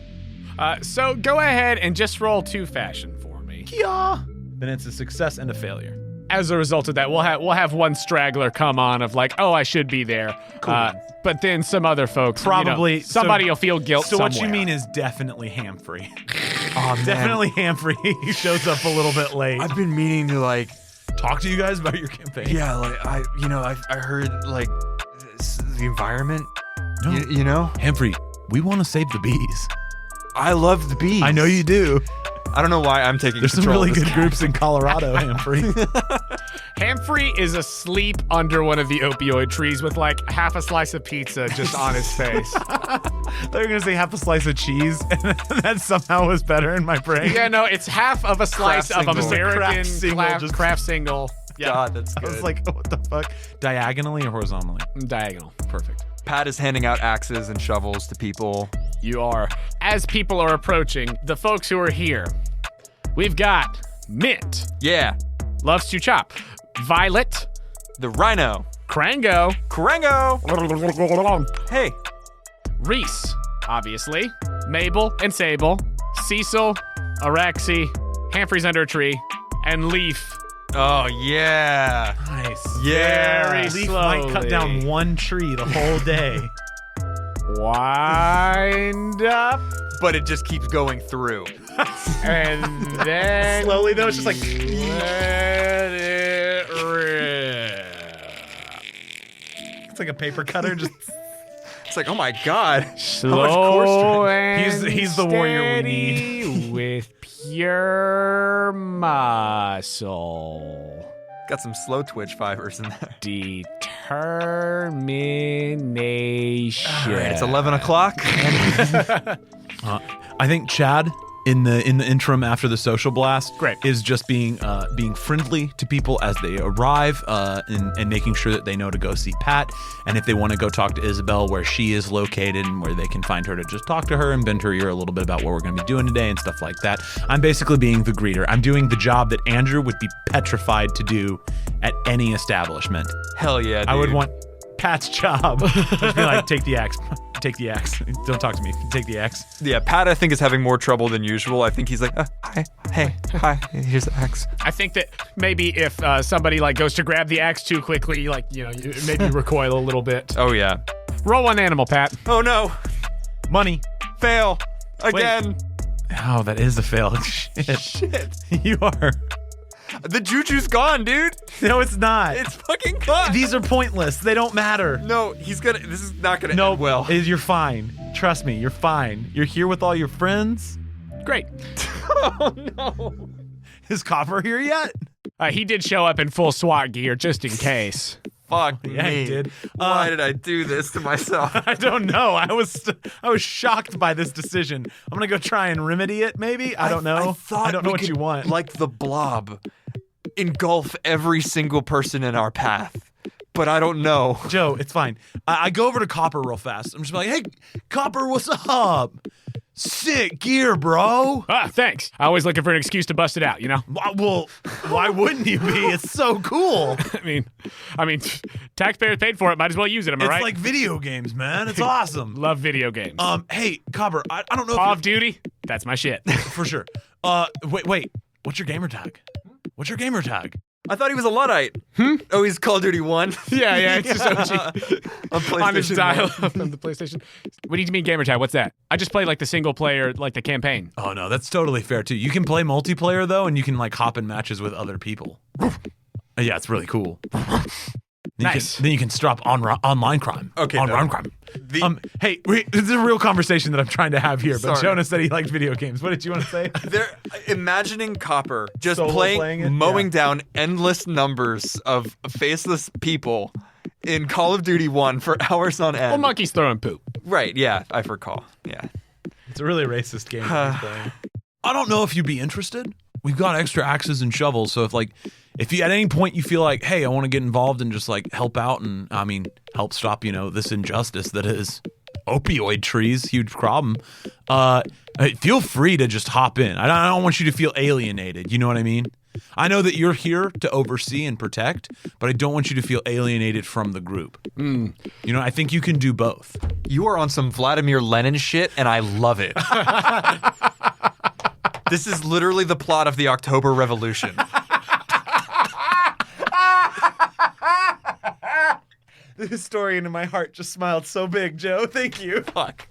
So go ahead and just roll 2 fashion for me. Yeah. Then it's a success and a failure. As a result of that, we'll have one straggler come on of like, oh, I should be there. Cool. But then some other folks, Probably- somebody will feel guilt So what you somewhere. mean is definitely ham-free. Oh, man. Definitely ham-free. He shows up a little bit late. I've been meaning to like, Talk to you guys about your campaign. yeah, like I heard like the environment. No. You know, Ham-free, we want to save the bees. I love the bees. I know you do. I don't know why I'm taking. There's some control really of this good groups in Colorado, Ham-free. Humphrey is asleep under one of the opioid trees with like half a slice of pizza just on his face. I thought you were going to say half a slice of cheese, and that somehow was better in my brain. Yeah, no, it's half of a slice of single. American Craft single, craft single. Yeah, God, that's I good. was like, what the fuck? Diagonally or horizontally? diagonal. Perfect. Pat is handing out axes and shovels to people. You are. As people are approaching, the folks who are here, we've got Mint, Yeah, loves to chop, Violet, the rhino, Krango, Karango. Hey, Reese, obviously, Mabel and Sable, Cecil, Araxi, Humphrey's under a tree, and Leaf. oh yeah, Nice. yeah. Very Leaf might cut slowly. down one tree the whole day. Wind up, But it just keeps going through. and then Slowly, though, it's just like... let it rip. It's like a paper cutter. Just It's like, oh my god. Slow and He's the warrior we steady with pure muscle. Got some slow twitch fibers in there. Determination. All right, it's 11 o'clock. I think Chad in the interim after the social blast Great. is just being friendly to people as they arrive and making sure that they know to go see Pat, and if they want to go talk to Isabel where she is located and where they can find her, to just talk to her and bend her ear a little bit about what we're going to be doing today and stuff like that. I'm basically being the greeter. I'm doing the job that Andrew would be petrified to do at any establishment. Hell yeah, dude. I would want Pat's job. Just be like, take the axe. Take the axe. Don't talk to me. Take the axe. Yeah, Pat, I think, is having more trouble than usual. I think he's like, hi, hey, hi, here's the axe. I think that maybe if somebody like goes to grab the axe too quickly, like, you know, you maybe recoil a little bit. Oh, yeah. Roll one animal, Pat. Oh, no. Money. Fail. Again. Oh, that is a fail. Shit. You are. The juju's gone, dude. No, it's not. It's fucking gone. These are pointless. They don't matter. No, this is not gonna No, end well. You're fine. Trust me, you're fine. You're here with all your friends. Great. Oh, no. Is Copper here yet? He did show up in full SWAT gear just in case. Fuck Yeah, me. he did. Why did I do this to myself? I don't know. I was shocked by this decision. I'm gonna go try and remedy it. Maybe I don't know. I don't know we what could, you want. Like the blob, engulf every single person in our path. But I don't know. Joe, it's fine. I go over to Copper real fast. I'm just like, hey, Copper, what's up? Sick gear, bro. Ah, thanks. I always looking for an excuse to bust it out, you know? Well, why wouldn't you be? It's so cool. I mean, taxpayers paid for it. Might as well use it, am I It's right? like video games, man. It's awesome. Love video games. Hey, Cobber, I don't know Call if of Duty? That's my shit. for sure. Wait. What's your gamer tag? What's your gamer tag? I thought he was a Luddite. Oh, he's Call of Duty 1. yeah, it's just OG. On PlayStation On his 1. dial-up on the PlayStation. What do you mean gamer tag? What's that? I just play like the single player, like the campaign. Oh no, that's totally fair too. You can play multiplayer though, and you can like hop in matches with other people. Yeah, it's really cool. Nice. Then you can stop online crime. Okay, online no. crime. Hey, this is a real conversation that I'm trying to have here. But Sorry. Jonah said he liked video games. What did you want to say? They're imagining Copper just Solo playing it? mowing Yeah. down endless numbers of faceless people in Call of Duty 1 for hours on end. Well, monkeys throwing poop. Right, yeah, I recall. Yeah. It's a really racist game that he's playing. I don't know if you'd be interested. We've got extra axes and shovels, so if you at any point you feel like, hey, I want to get involved and just like help out and help stop, this injustice that is opioid trees, huge problem. Feel free to just hop in. I don't want you to feel alienated. You know what I mean? I know that you're here to oversee and protect, but I don't want you to feel alienated from the group. I think you can do both. You are on some Vladimir Lenin shit, and I love it. This is literally the plot of the October Revolution. The historian in my heart just smiled so big, Joe. Thank you. Fuck.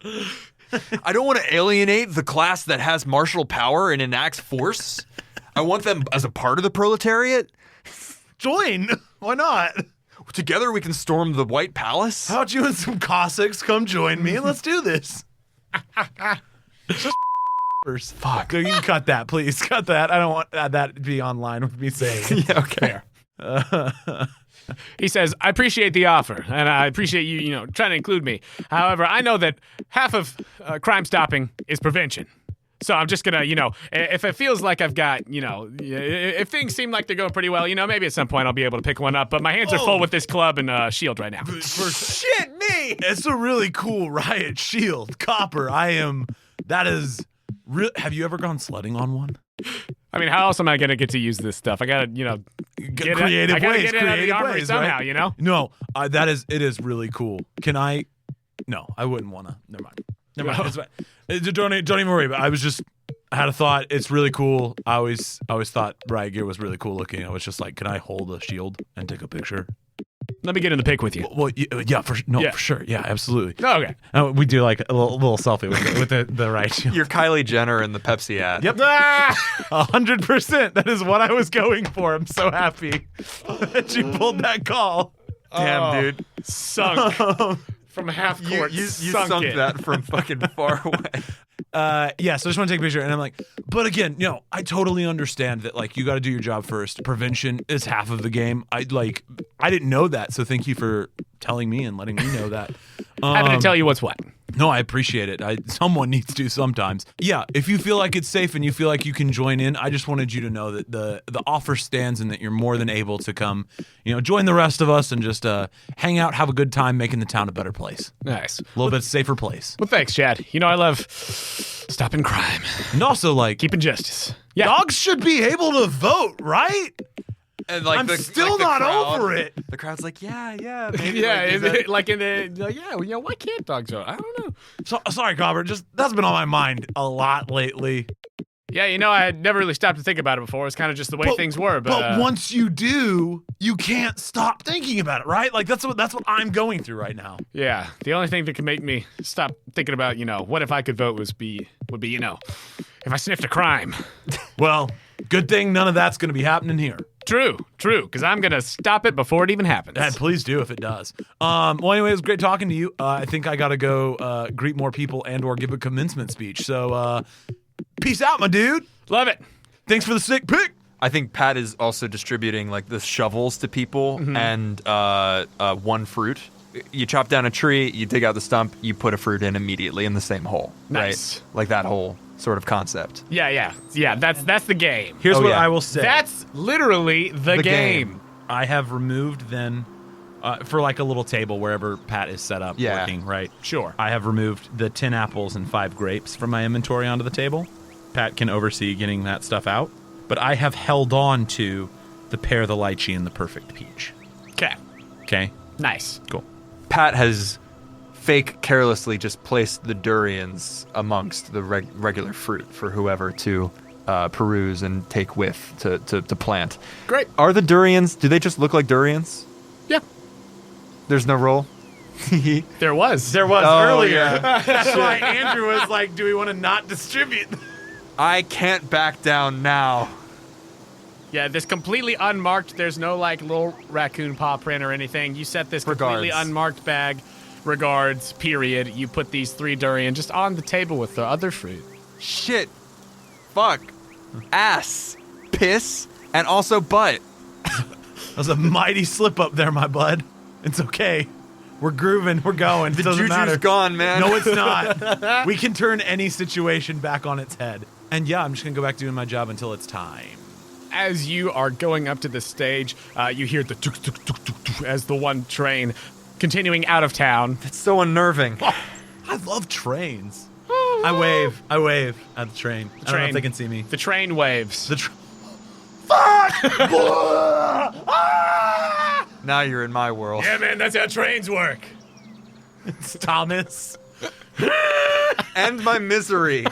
I don't want to alienate the class that has martial power and enacts force. I want them as a part of the proletariat. Join. Why not? Together we can storm the White Palace. How about you and some Cossacks come join me and let's do this? Just fuck. You can cut that, please. Cut that. I don't want that to be online with me saying. Yeah, okay. He says, I appreciate the offer, and I appreciate you, trying to include me. However, I know that half of crime stopping is prevention. So I'm just gonna, if it feels like I've got, if things seem like they're going pretty well, maybe at some point I'll be able to pick one up. But my hands are full with this club and shield right now. For shit me! It's a really cool riot shield. Copper, that is have you ever gone sledding on one? I mean, how else am I gonna get to use this stuff? I gotta, Creative I gotta ways, get it out of the armory ways, somehow, right? No, it is really cool. Can I? No, I wouldn't want to. Never mind. It's fine. Don't even worry about it. I had a thought. It's really cool. I always thought riot gear was really cool looking. I was just like, can I hold a shield and take a picture? Let me get in the pic with you. Well, yeah, for sure. Yeah, absolutely. Oh, okay. We do like a little selfie with the right shield. You're Kylie Jenner in the Pepsi ad. Yep. 100%. That is what I was going for. I'm so happy that you pulled that call. Damn, dude. Sunk. From half court. You sunk it. that from fucking far away. So I just want to take a picture, and I'm like, but again, I totally understand that, like, you got to do your job first. Prevention is half of the game. I didn't know that, so thank you for telling me and letting me know that. Having to tell you what's what. No, I appreciate it. Someone needs to sometimes. Yeah, if you feel like it's safe and you feel like you can join in, I just wanted you to know that the offer stands and that you're more than able to come, join the rest of us and just hang out, have a good time, making the town a better place. Nice. A little bit safer place. Well, thanks, Chad. I love stopping crime. And also, like, Keeping justice. Yeah. dogs should be able to vote, right? And like I'm the, still like the not crowd, over it. The crowd's like, yeah, maybe. Yeah, like, is that- why can't dogs vote? I don't know. So, sorry, Robert. That's been on my mind a lot lately. Yeah, I had never really stopped to think about it before. It's kind of just the way things were. But once you do, you can't stop thinking about it, right? Like that's what I'm going through right now. yeah, the only thing that can make me stop thinking about, what if I could vote would be, if I sniffed a crime. Well, good thing none of that's going to be happening here. True, because I'm going to stop it before it even happens. And please do if it does. Well, anyway, it was great talking to you. I think I got to go greet more people and or give a commencement speech. So peace out, my dude. Love it. Thanks for the sick pick. I think Pat is also distributing like the shovels to people and one fruit. You chop down a tree, you dig out the stump, you put a fruit in immediately in the same hole. Nice. Right? Like that whole sort of concept. Yeah. That's the game. Here's Oh, what yeah. I will say. That's literally the game. I have removed then for like a little table wherever Pat is set up working, right? Sure. I have removed the 10 apples and 5 grapes from my inventory onto the table. Pat can oversee getting that stuff out. But I have held on to the pear, the lychee, and the perfect peach. Okay. Okay? Nice. Cool. Pat has fake carelessly just placed the durians amongst the regular fruit for whoever to peruse and take with to plant. Great. Are the durians, do they just look like durians? Yeah. There's no roll? There was. There was Oh, earlier. yeah. That's why Andrew was like, do we want to not distribute? I can't back down now. Yeah, this completely unmarked. There's no like little raccoon paw print or anything. You set this completely Regards. unmarked bag. Regards, period. You put these 3 durian just on the table with the other fruit. Shit. Fuck. Ass. Piss. And also butt. That was a mighty slip up there, my bud. It's okay. We're grooving. We're going. The It doesn't juju's matter. gone, man. No, it's not. We can turn any situation back on its head. And yeah, I'm just going to go back doing my job until it's time. As you are going up to the stage, you hear the tuk tuk tuk tuk tuk as the one train continuing out of town. It's so unnerving. I love trains. I wave at the train. I don't know if they can see me. The train waves. Now you're in my world. Yeah, man, that's how trains work. It's Thomas. End my misery.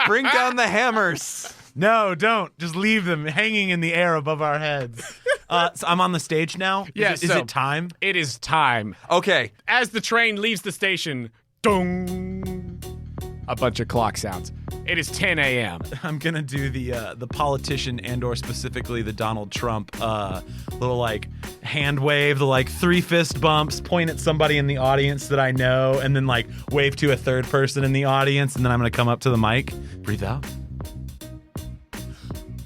Bring down the hammers. No, don't. Just leave them hanging in the air above our heads. So I'm on the stage now? Yeah, Is it time? It is time. Okay. As the train leaves the station, dong, a bunch of clock sounds. It is 10 a.m. I'm gonna do the politician and/or specifically the Donald Trump little like hand wave, the like 3 fist bumps, point at somebody in the audience that I know, and then like wave to a third person in the audience, and then I'm gonna come up to the mic, breathe out.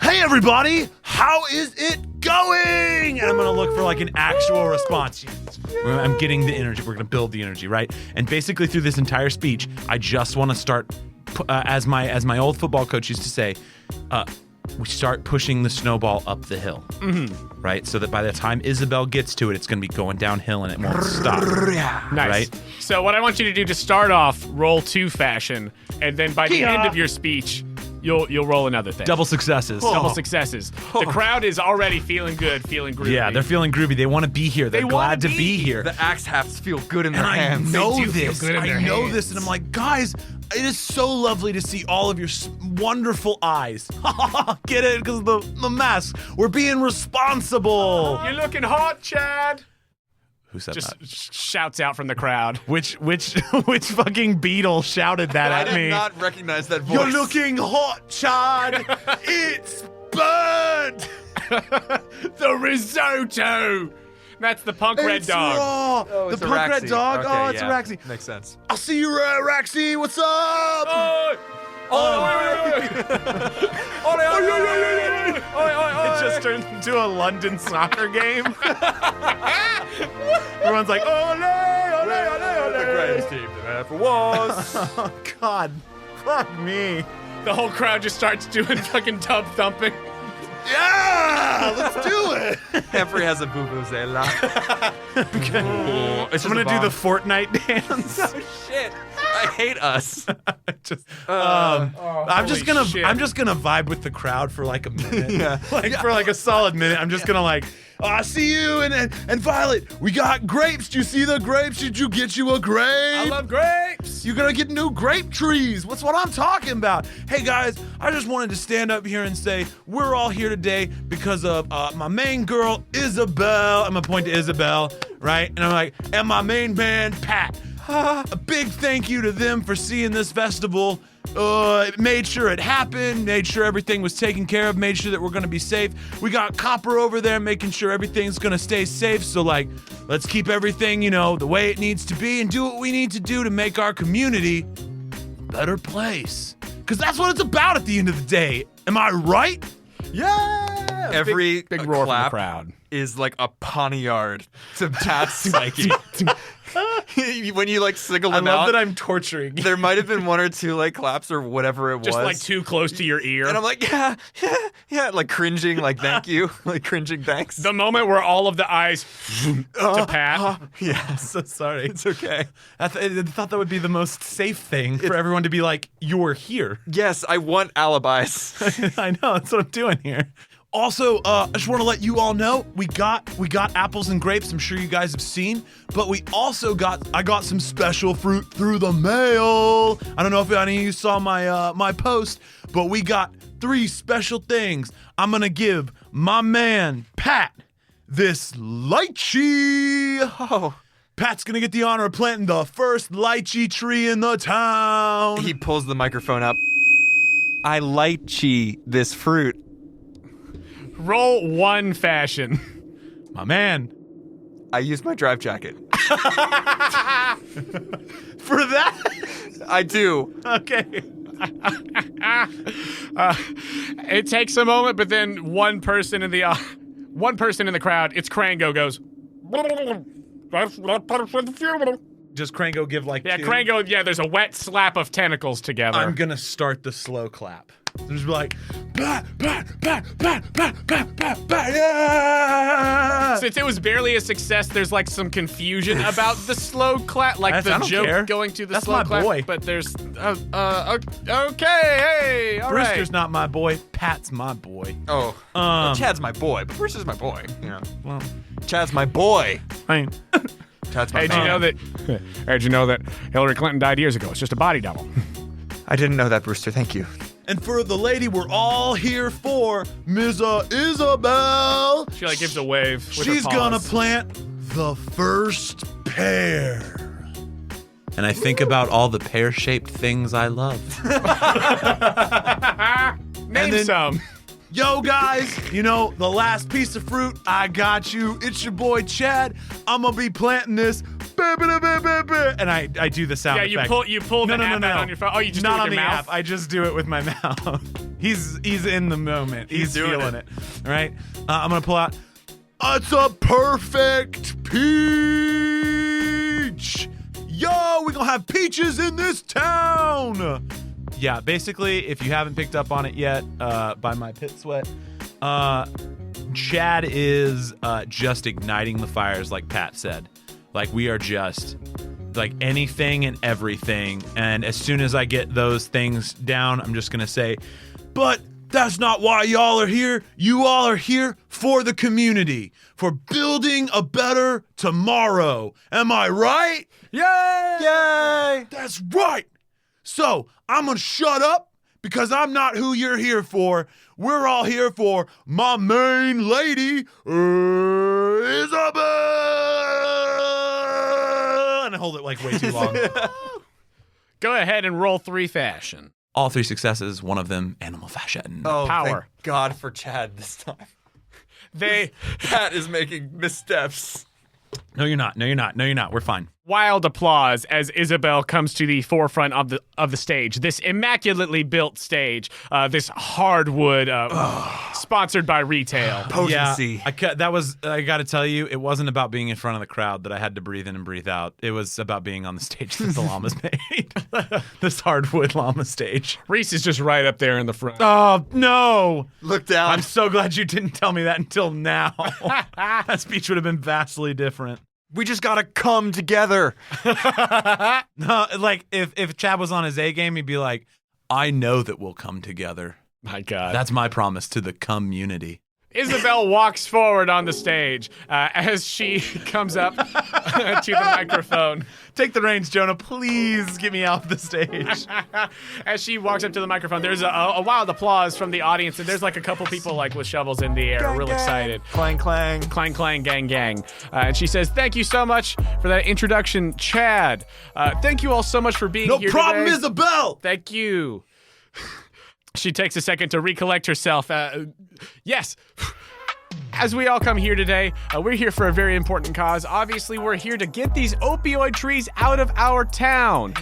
Hey everybody, how is it going? And I'm gonna look for like an actual response. I'm getting the energy. We're gonna build the energy, right? And basically through this entire speech, I just want to start, as my old football coach used to say, we start pushing the snowball up the hill, right? So that by the time Isabel gets to it, it's gonna be going downhill and it won't stop. Nice. Right? So what I want you to do to start off, roll 2 fashion, and then by the end of your speech, you'll roll another thing. Double successes. Double successes. The crowd is already feeling good, feeling groovy. Yeah, they're feeling groovy. They want to be here. They're They glad to wanna be be here. The axe hafts feel good in their And I hands. know They do feel this. good in their I know hands. this, and I'm like, guys, it is so lovely to see all of your wonderful eyes. Get it? Because the mask. We're being responsible. You're looking hot, Chad. Who said Just that? shouts out from the crowd. Which fucking beetle shouted that I at did me? not recognize that voice. You're looking hot, Chad. It's burnt. The risotto. That's the punk red It's dog. raw. Oh, the it's a punk red Raxi. dog. Okay, Oh, it's yeah. a Raxi. Makes sense. I'll see you, Raxi. What's up? It just turned into a London soccer game. Everyone's like, ole, ole, ole, ole. The greatest team that ever was. Oh, God. Fuck me. The whole crowd just starts doing fucking tub thumping. Yeah, let's do it. Jeffrey has a boo-boozela. It's I'm going to do the Fortnite dance. shit. I hate us. just, Oh, I'm just gonna shit. vibe with the crowd for like a minute. Yeah. For like a solid minute. I'm just gonna like, oh, I see you and Violet. We got grapes. Do you see the grapes? Did you get you a grape? I love grapes. You're gonna get new grape trees. What's what I'm talking about? Hey guys, I just wanted to stand up here and say we're all here today because of my main girl, Isabel. I'm gonna point to Isabel, right? And I'm like, and my main man, Pat. A big thank you to them for seeing this festival. Made sure it happened, made sure everything was taken care of, made sure that we're gonna be safe. We got Copper over there making sure everything's gonna stay safe. So like, let's keep everything, the way it needs to be and do what we need to do to make our community a better place. Cause that's what it's about at the end of the day. Am I right? Yeah. Every Big roar from the clap crowd. is like a poniard to Pat's psyche. when you like single I them love out, that I'm torturing you. there might have been one or two like claps or whatever it was. Just like too close to your ear. And I'm like, yeah, like cringing, like thank you, like cringing thanks. The moment where all of the eyes to Pat. Yeah, So sorry. it's okay. I thought that would be the most safe thing for everyone to be like, you're here. Yes, I want alibis. I know, that's what I'm doing here. Also, I just want to let you all know we got apples and grapes. I'm sure you guys have seen, but we also I got some special fruit through the mail. I don't know if any of you saw my post, but we got 3 special things. I'm gonna give my man Pat this lychee. Oh. Pat's gonna get the honor of planting the first lychee tree in the town. He pulls the microphone up. I lychee this fruit. Roll 1 fashion. My man. I use my drive jacket. For that? I do. Okay. It takes a moment, but then one person in the crowd, it's Krango, goes. Just Krango give like Yeah, 2. Krango. Yeah, there's a wet slap of tentacles together. I'm gonna start the slow clap. So just be like, bat, bat, bat, bat, bat, bat, bat, bat, yeah! Since it was barely a success, there's like some confusion about the slow clap, like I the don't joke care. going to the That's slow my clap. boy. But there's okay, hey, all right. Brewster's not my boy. Pat's my boy. Oh. Chad's my boy, but Bruce is my boy. Yeah. Well, Chad's my boy. I mean, Chad's my Hey, did you man. know that? Did you know that Hillary Clinton died years ago? It's just a body double. I didn't know that, Brewster. Thank you. and for the lady we're all here for, Ms. Isabel. She like gives a wave. With She's her gonna paws. plant the first pear. And I think about all the pear-shaped things I love. Name then- some. Yo, guys, you know, the last piece of fruit, I got you. It's your boy, Chad. I'm gonna be planting this. And I do the sound Yeah, effect. you pull the app out on your phone. Oh, you just Not do it on with the your mouth? app. I just do it with my mouth. He's in the moment. He's doing feeling it. All right. I'm gonna pull out. It's a perfect peach. Yo, we gonna have peaches in this town. Yeah, basically, if you haven't picked up on it yet, by my pit sweat, Chad is just igniting the fires, like Pat said. Like, we are just like anything and everything. And as soon as I get those things down, I'm just gonna say, but that's not why y'all are here. You all are here for the community, for building a better tomorrow. Am I right? Yay! Yay! That's right. So I'm gonna shut up because I'm not who you're here for. We're all here for my main lady, Isabel. And I hold it like way too long. Go ahead and roll 3 fashion. All 3 successes, one of them animal fashion. Oh, Power. thank God for Chad this time. They Pat is making missteps. No, you're not. No, you're not. No, you're not. We're fine. wild applause as Isabel comes to the forefront of the stage. This immaculately built stage, this hardwood, sponsored by retail. Potency. Yeah, I got to tell you, it wasn't about being in front of the crowd that I had to breathe in and breathe out. It was about being on the stage that the llamas made. This hardwood llama stage. Reese is just right up there in the front. Oh, no. Look down. I'm so glad you didn't tell me that until now. That speech would have been vastly different. We just gotta come together. No, like if Chad was on his A game, he'd be like, I know that we'll come together. My God. That's my promise to the community. Isabel walks forward on the stage as she comes up to the microphone. Take the reins, Jonah. Please get me off the stage. As she walks up to the microphone, there's a wild applause from the audience, and there's like a couple people like with shovels in the air, Gang, real gang. excited. Clang, clang. Clang, clang, gang, gang. And she says, thank you so much for that introduction, Chad. Thank you all so much for being No here problem, today. Isabel. Thank you. She takes a second to recollect herself. Yes. As we all come here today, we're here for a very important cause. Obviously, we're here to get these opioid trees out of our town.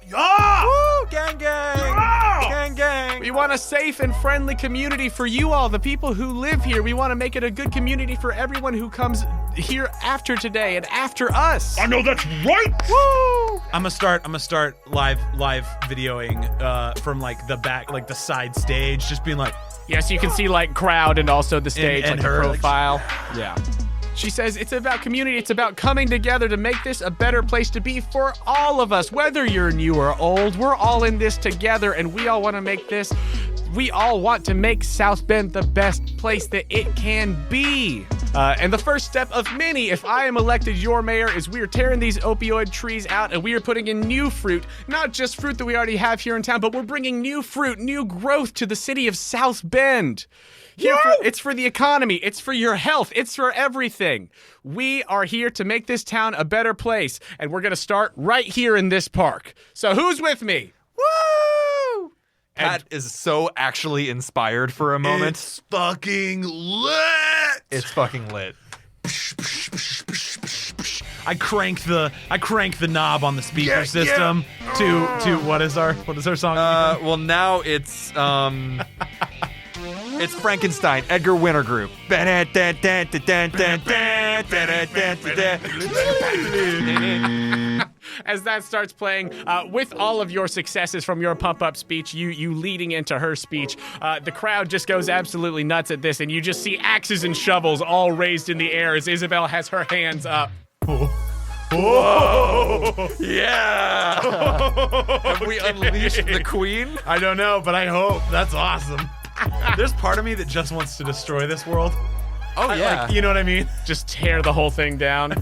Yeah! Woo! Gang, gang. Yeah! Gang, gang. We want a safe and friendly community for you all, the people who live here. We want to make it a good community for everyone who comes here after today and after us. I know that's right. Woo! I'm gonna start live videoing from like the back, like the side stage, just being like, Yes, you can see like crowd and also the stage, and like her, the like, profile. Yeah. She says it's about community. It's about coming together to make this a better place to be for all of us. Whether you're new or old, we're all in this together, and we all want to make this. We all want to make South Bend the best place that it can be. And the first step of many, if I am elected your mayor, is we are tearing these opioid trees out and we are putting in new fruit. Not just fruit that we already have here in town, but we're bringing new fruit, new growth to the city of South Bend. It's for the economy. It's for your health. It's for everything. We are here to make this town a better place, and we're going to start right here in this park. So who's with me? Woo! Pat is so actually inspired for a moment. it's fucking lit. It's fucking lit. I crank the knob on the speaker system to what is our song? Well, now it's it's Frankenstein, Edgar Winter Group. As that starts playing, with all of your successes from your pump-up speech, you leading into her speech, the crowd just goes absolutely nuts at this, and you just see axes and shovels all raised in the air as Isabel has her hands up. Whoa! Yeah! Have we unleashed the queen? I don't know, but I hope. That's awesome. There's part of me that just wants to destroy this world. Oh, yeah. You know what I mean? Just tear the whole thing down.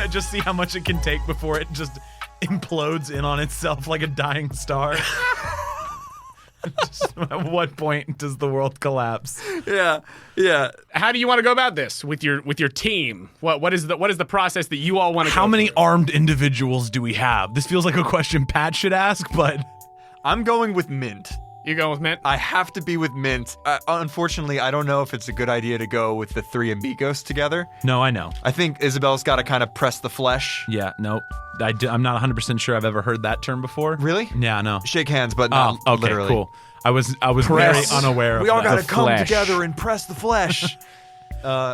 Just see how much it can take before it just implodes in on itself like a dying star. Just, at what point does the world collapse? Yeah. How do you want to go about this with your team? What is the process that you all want to go How many through? armed individuals do we have? This feels like a question Pat should ask, but I'm going with Mint. You going with Mint? I have to be with Mint. Unfortunately, I don't know if it's a good idea to go with the three amigos together. no, I know. I think Isabel's got to kind of press the flesh. Yeah, nope. I'm not 100% sure I've ever heard that term before. Really? Yeah, no. Shake hands, but not Oh, okay, literally. cool. I was very Press. unaware of We all that. got to come flesh. together and press the flesh.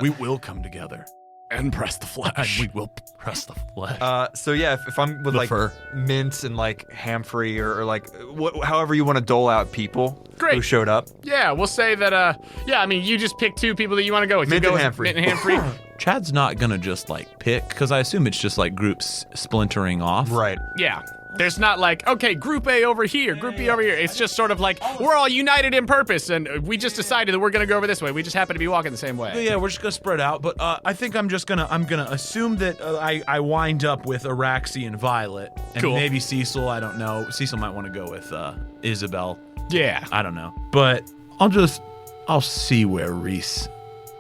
We will come together. And press the flesh. We will press the flesh. So yeah, if I'm with The like fur. Mint and like Hamfrey or like however you want to dole out people Great. who showed up. Yeah, we'll say that. Yeah, I mean, you just pick two people that you want to go with. Mint you go and with Hamfrey. Mint and Hamfrey. Chad's not gonna just like pick, because I assume it's just like groups splintering off. Right. Yeah. There's not like, okay, Group A over here, Group B over here. It's just sort of like, we're all united in purpose, and we just decided that we're going to go over this way. We just happen to be walking the same way. Yeah, we're just gonna spread out, but I think I'm gonna assume that I wind up with Araxi and Violet, and Cool. maybe Cecil. I don't know. Cecil might want to go with Isabel. Yeah. I don't know, but I'll see where Reese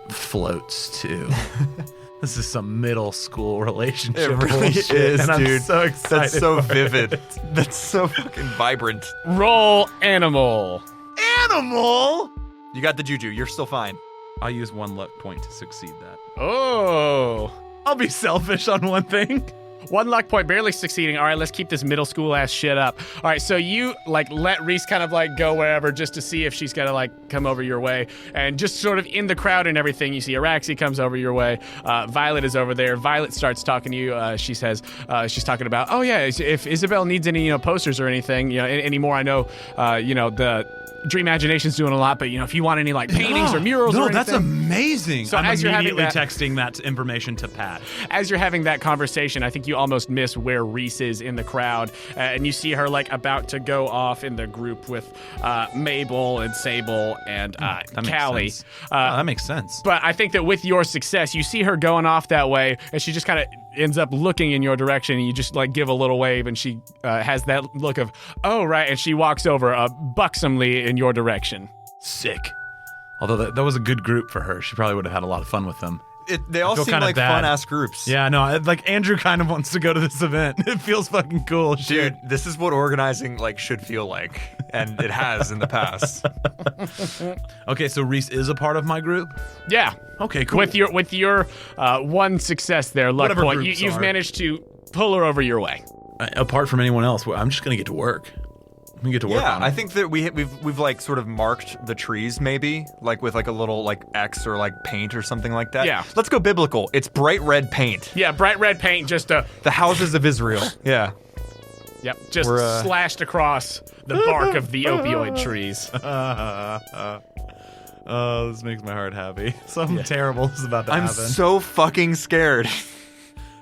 floats to. This is some middle school relationship. It really bullshit, is, and dude. I'm so excited. That's so for vivid. it. That's so fucking vibrant. Roll animal. Animal. You got the juju. You're still fine. I'll use one luck point to succeed that. Oh. I'll be selfish on one thing. One luck point, barely succeeding. All right, let's keep this middle school ass shit up. All right, so you like let Reese kind of like go wherever just to see if she's gonna like come over your way. And just sort of in the crowd and everything, you see Araxi comes over your way. Violet is over there. Violet starts talking to you. She says, she's talking about, oh yeah, if Isabel needs any posters or anything, anymore, I know, the Dream Imagination's doing a lot, but if you want any like paintings or murals or anything. that's amazing. So I'm as you're having immediately that- texting that information to Pat. As you're having that conversation, I think you almost miss where Reese is in the crowd, and you see her like about to go off in the group with Mabel and Sable and That makes Callie. sense. That makes sense. But I think that with your success, you see her going off that way, and she just kind of ends up looking in your direction, and you just like give a little wave, and she has that look of, oh, right, and she walks over buxomly in your direction. Sick. Although that was a good group for her. She probably would have had a lot of fun with them. They all feel seem kinda like bad. fun-ass groups. Yeah, no, like Andrew kind of wants to go to this event. It feels fucking cool. Dude, this is what organizing should feel like, and it has in the past. Okay, so Reese is a part of my group? Yeah. Okay, cool. With your one success there, luck Whatever point, groups you've are. managed to pull her over your way. Apart from anyone else, I'm just going to get to work. We get to work on it. I think that we've like sort of marked the trees maybe, like with like a little like X or like paint or something like that. Yeah. Let's go biblical. It's bright red paint. Yeah, bright red paint, just The houses of Israel. Yeah. just We're, slashed across the bark of the opioid trees. Oh, this makes my heart happy. Something terrible is about to I'm happen. so fucking scared.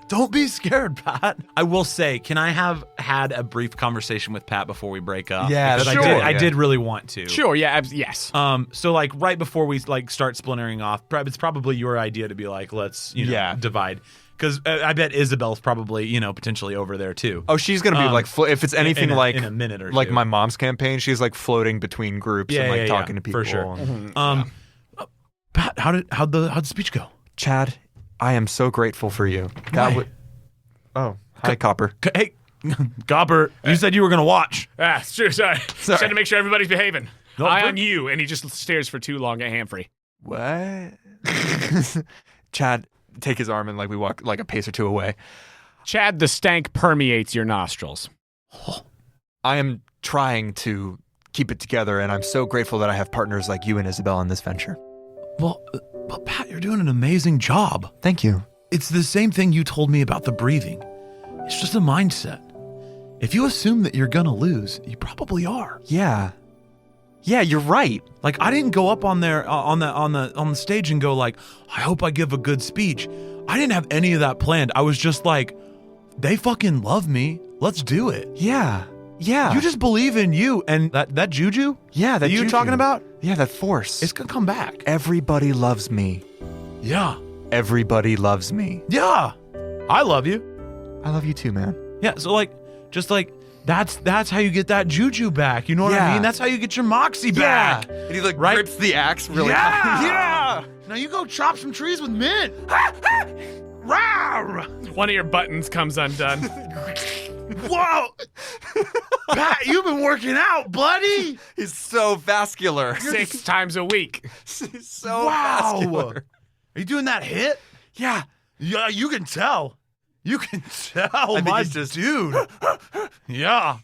Don't be scared, Pat. I will say, can I have had a brief conversation with Pat before we break up? Yeah, Because sure. I did really want to. Sure, yeah, yes. So like right before we like start splintering off, it's probably your idea to be like, let's divide. Because I bet Isabel's probably potentially over there too. Oh, she's gonna be like if it's anything like in a minute or like two. my mom's campaign, she's like floating between groups and like talking to people. for sure. Pat, how'd the speech go? Chad, I am so grateful for you. Why? Oh, hi, Copper. Hey, Gopper, you said you were gonna watch. Sure, sorry. Just had to make sure everybody's behaving. No, Eye we're- on you, and he just stares for too long at Hamfrey. What? Chad, take his arm and like we walk like a pace or two away. Chad, the stank permeates your nostrils. I am trying to keep it together, and I'm so grateful that I have partners like you and Isabel in this venture. Well, but Pat, you're doing an amazing job. Thank you. It's the same thing you told me about the breathing. It's just a mindset. If you assume that you're gonna lose, you probably are. Yeah, you're right. Like I didn't go up on there on the stage and go like, I hope I give a good speech. I didn't have any of that planned. I was just like, they fucking love me. Let's do it. Yeah. You just believe in you and that juju. Yeah, that you juju. talking about. Yeah, that force. It's gonna come back. Everybody loves me. Yeah. Everybody loves me. Yeah. I love you. I love you too, man. Yeah. So like, just like that's how you get that juju back. You know what I Yeah. mean? That's how you get your moxie back. And he like Right? grips the axe really Yeah. high. Yeah. Now you go chop some trees with mint. Rawr. One of your buttons comes undone. Whoa. Pat, you've been working out, buddy. He's so vascular. 6 times a week. He's so Wow. vascular. Are you doing that hit? Yeah. Yeah, you can tell. You can tell, think my he's just- dude. Yeah.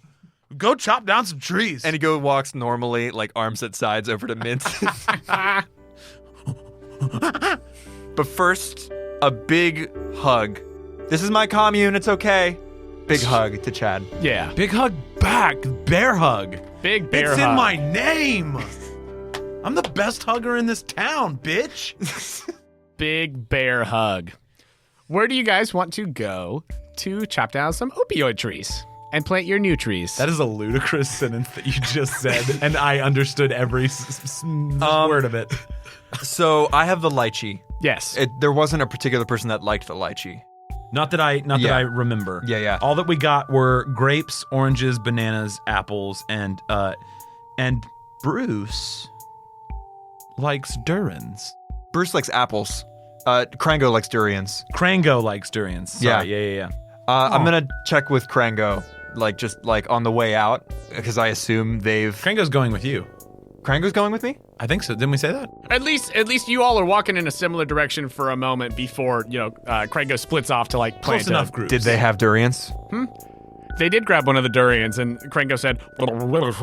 Go chop down some trees. And he walks normally, like arms at sides over to Mint. But first, a big hug. This is my commune, it's okay. Big hug to Chad. Yeah. Big hug back. Bear hug. Big bear It's hug. in my name. I'm the best hugger in this town, bitch. Big bear hug. Where do you guys want to go to chop down some opioid trees and plant your new trees? That is a ludicrous sentence that you just said, and I understood every word of it. So I have the lychee. yes. There wasn't a particular person that liked the lychee. Not that I remember. Yeah. All that we got were grapes, oranges, bananas, apples, and Bruce likes durians. Bruce likes apples. Krango likes durians. Krango likes durians. Sorry, yeah. I'm gonna check with Krango, like just like on the way out, because I assume Krango's going with you. Krango's going with me? I think so. Didn't we say that? At least you all are walking in a similar direction for a moment before, Krango splits off to like plant Close enough groups. Did they have durians? They did grab one of the durians, and Krango said, delicious.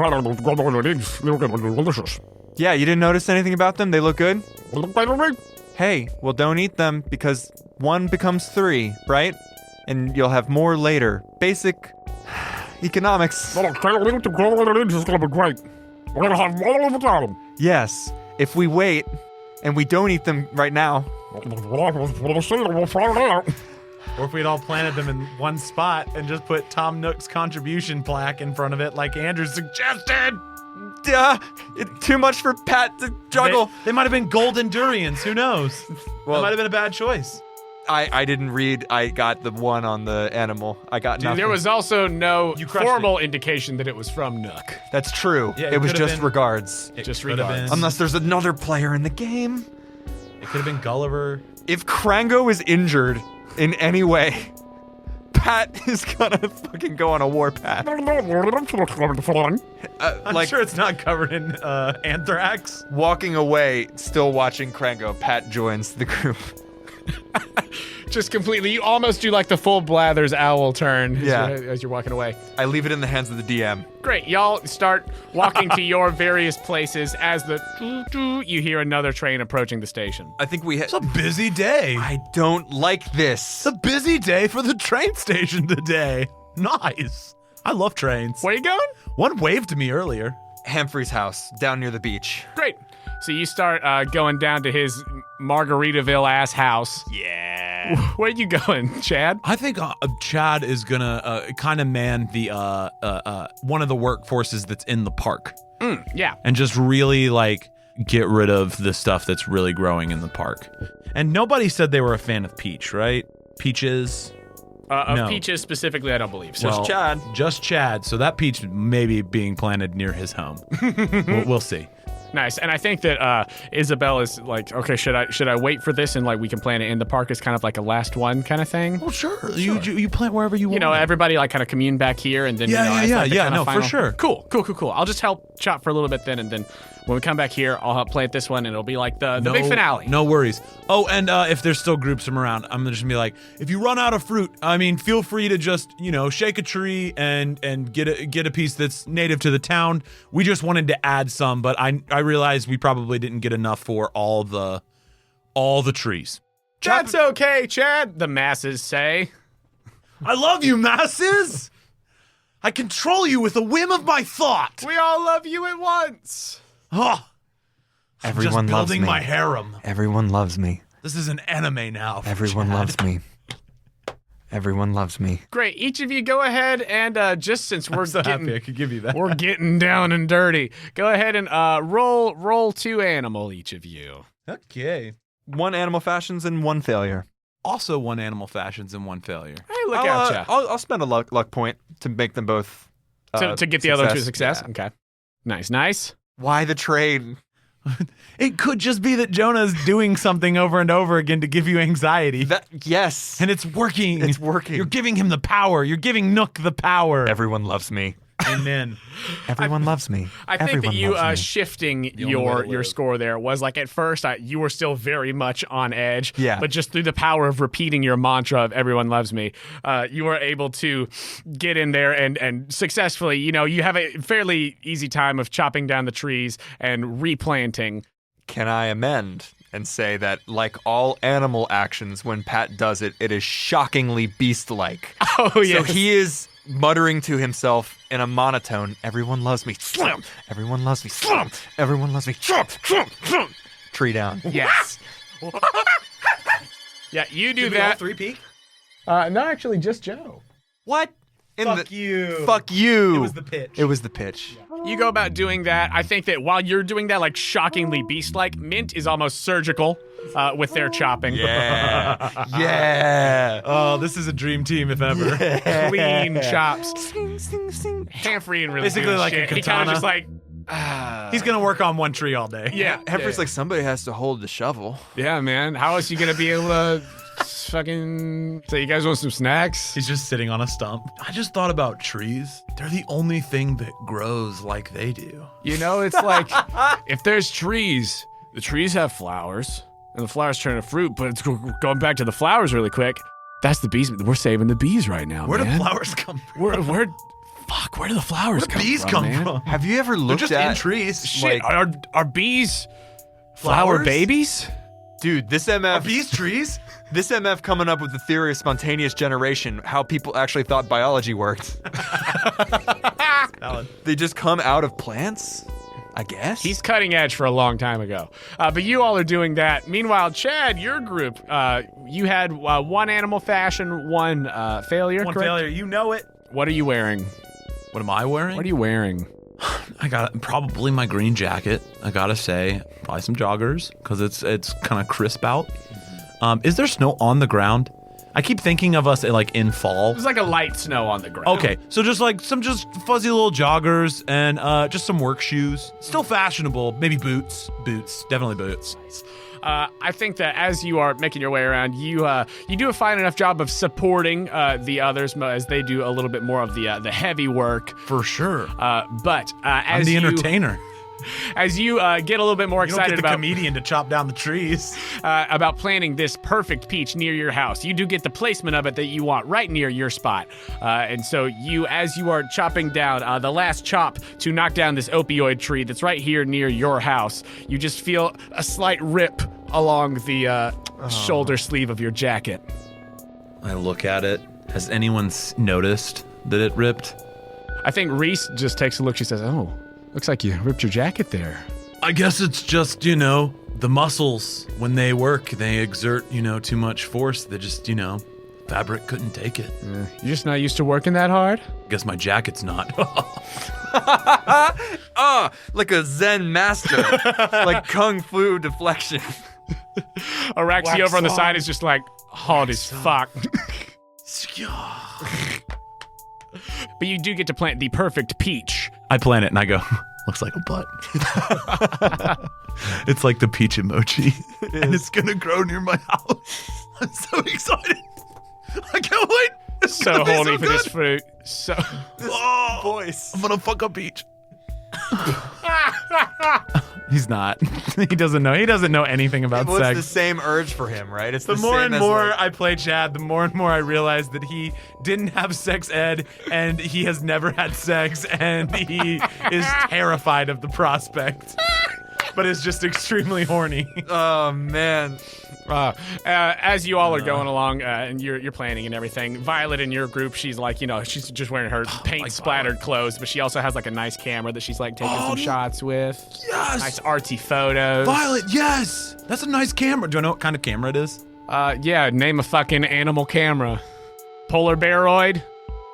Yeah, you didn't notice anything about them? They look good? Hey, well don't eat them because 1 becomes 3, right? And you'll have more later. Basic economics. Yes, if we wait and we don't eat them right now. Or if we'd all planted them in one spot and just put Tom Nook's contribution plaque in front of it like Andrew suggested. Too much for Pat to juggle. They might have been golden durians. Who knows? Well- that might have been a bad choice. I didn't read. I got the 1 on the animal. I got nothing. There was also no You crushed formal indication that it was from Nook. That's true. Yeah, it was could have just been- regards. It Just could have regards. been. Unless there's another player in the game. It could have been Gulliver. If Krango is injured in any way, Pat is gonna fucking go on a warpath. I'm Like sure it's not covered in anthrax. walking away, still watching Krango, Pat joins the group. Just completely. You almost do like the full Blathers owl turn Yeah. as you're walking away. I leave it in the hands of the DM. Great. Y'all start walking to your various places as you hear another train approaching the station. I think we It's a busy day. I don't like this. It's a busy day for the train station today. Nice. I love trains. Where you going? One waved to me earlier. Humphrey's house down near the beach. Great. So you start going down to his Margaritaville-ass house. Yeah. Where you going, Chad? I think Chad is gonna kind of man the one of the workforces that's in the park, Yeah. and just really like get rid of the stuff that's really growing in the park. And nobody said they were a fan of Peach, right? Peaches. Of No. peaches specifically, I don't believe so. Just Chad. Just Chad. So that peach may be being planted near his home. we'll see. Nice. And I think that Isabel is like, okay, should I wait for this and like we can plant it in the park as kind of like a last one kind of thing? Well, sure. You plant wherever you want. You know, everybody like kind of commune back here and then Yeah, you know, yeah, as, yeah, like, the yeah, kind of no, for final- sure. Cool. I'll just help chop for a little bit then, and then when we come back here, I'll help plant this one and it'll be like the big finale. No worries. Oh, and if there's still groups around, I'm just gonna be like, if you run out of fruit, I mean, feel free to just, shake a tree and get a piece that's native to the town. We just wanted to add some, but I realized we probably didn't get enough for all the trees. That's okay, Chad, the masses say. I love you, masses. I control you with a whim of my thought. We all love you at once. Oh, Everyone just loves building me. my harem. Everyone loves me. This is an anime now. for Everyone Chad. loves me. Everyone loves me. Great. Each of you go ahead and just since we're I'm so getting happy I could give you that. we're getting down and dirty, go ahead and roll 2 animal each of you. Okay. 1 animal fashions and 1 failure. Also, 1 animal fashions and 1 failure. Hey, look out, ya. I'll spend a luck point to make them both. To get the other to a success? Yeah. Okay. Nice. Why the trade? It could just be that Jonah's doing something over and over again to give you anxiety. Yes. And it's working. It's working. You're giving him the power. You're giving Nook the power. Everyone loves me. Amen. Everyone loves me. I think Everyone that you loves me. shifting only way to your live. score there was like at first you were still very much on edge. Yeah. But just through the power of repeating your mantra of everyone loves me, you were able to get in there and successfully, you have a fairly easy time of chopping down the trees and replanting. Can I amend and say that, like all animal actions, when Pat does it, it is shockingly beast-like. Oh, yeah. So he is muttering to himself in a monotone, everyone loves me, slam! Everyone loves me, slam! Everyone loves me, chomp, chomp, chomp! Tree down. Yes. Yeah, you do that. 3 peak? No, actually, just Joe. What? you. Fuck you. It was the pitch. It was the pitch. You go about doing that. I think that while you're doing that, like shockingly beast-like, Mint is almost surgical with their chopping. Yeah. Yeah. Oh, this is a dream team if ever. Clean chops. Sing, sing, sing. Hanfree and really Basically doing like a shit. He kind of katana. just like, He's going to work on one tree all day. yeah. Hemfrey's like, somebody has to hold the shovel. Yeah, man. How is he gonna be able to fucking say, you guys want some snacks? He's just sitting on a stump. I just thought about trees. They're the only thing that grows like they do. You know, it's like if there's trees, the trees have flowers, and the flowers turn to fruit. But it's going back to the flowers really quick. That's the bees. We're saving the bees right now, Where man. do flowers come from? Where do the flowers Where do bees from, come man? from? Have you ever They're looked just at in trees. Shit, Like- are bees flower Flowers? babies? Dude, this Are MF bees trees? This MF coming up with the theory of spontaneous generation, how people actually thought biology worked. Valid. They just come out of plants, I guess. He's cutting edge for a long time ago. But you all are doing that. Meanwhile, Chad, your group, you had 1 animal fashion, 1 failure, One correct? failure. You know it. What are you wearing? What am I wearing? What are you wearing? I got probably my green jacket. I gotta say, probably some joggers because it's kind of crisp out. Is there snow on the ground? I keep thinking of us like in fall. There's like a light snow on the ground. Okay, so just like some just fuzzy little joggers and just some work shoes. Still fashionable. Maybe boots. Boots. Definitely boots. I think that as you are making your way around, you do a fine enough job of supporting the others as they do a little bit more of the heavy work. For sure. But I'm as the you, entertainer. As you get a little bit more You don't excited get the about comedian to chop down the trees. about planting this perfect peach near your house. You do get the placement of it that you want right near your spot. And so as you are chopping down the last chop to knock down this opioid tree that's right here near your house, you just feel a slight rip along the shoulder sleeve of your jacket. I look at it. Has anyone noticed that it ripped? I think Reese just takes a look. She says, "Oh, looks like you ripped your jacket there." I guess it's just, the muscles, when they work, they exert, too much force. They just, fabric couldn't take it. You're just not used to working that hard? Guess my jacket's not. Like a Zen master. Like Kung Fu deflection. Araxi over on the side is just like hard as fuck. But you do get to plant the perfect peach. I plant it and I go, looks like a butt. It's like the peach emoji. And it's going to grow near my house. I'm so excited. I can't wait. It's So gonna be horny for good. this fruit. So Voice. I'm going to fuck up peach. He's not. He doesn't know. He doesn't know anything about Well, it's sex. the same urge for him, right? It's The the more same and as, more like- I play Chad, the more and more I realize that he didn't have sex ed and he has never had sex and he is terrified of the prospect, but is just extremely horny. Oh man. as you all are going along and you're planning and everything, Violet in your group, she's like, she's just wearing her paint splattered clothes, but she also has like a nice camera that she's like taking some shots with. Yes! Nice artsy photos. Violet, yes! That's a nice camera. Do I know what kind of camera it is? Yeah, name a fucking animal camera. Polar Bearoid?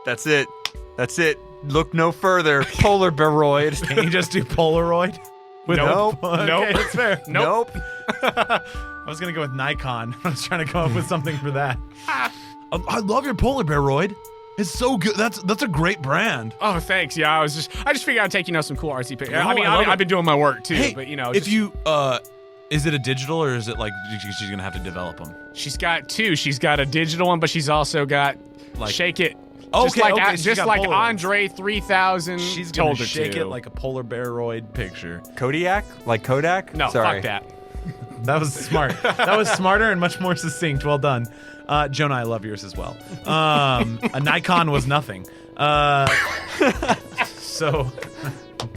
That's it. That's it. Look no further. Polar Bearoid. Can you just do Polaroid? Nope. Okay, Nope. that's fair. Nope. I was gonna go with Nikon. I was trying to come up with something for that. I love your Polar Bearoid. It's so good. That's a great brand. Oh, thanks. Yeah, I just figured I'd take some cool artsy pictures. No, I mean, I love it. I've been doing my work too, Hey, but if you is it a digital or is it like she's gonna have to develop them? she's got two. She's got a digital one, but she's also got Like- Shake It. Okay, just like okay, she's just got like Polaroids. Andre 3000 She's gonna told her shake to. it like a Polar Bearoid picture. Kodiak? Like Kodak? no, Sorry. fuck that. That was smart. That was smarter and much more succinct. Well done. Jonah, I love yours as well. A Nikon was nothing. So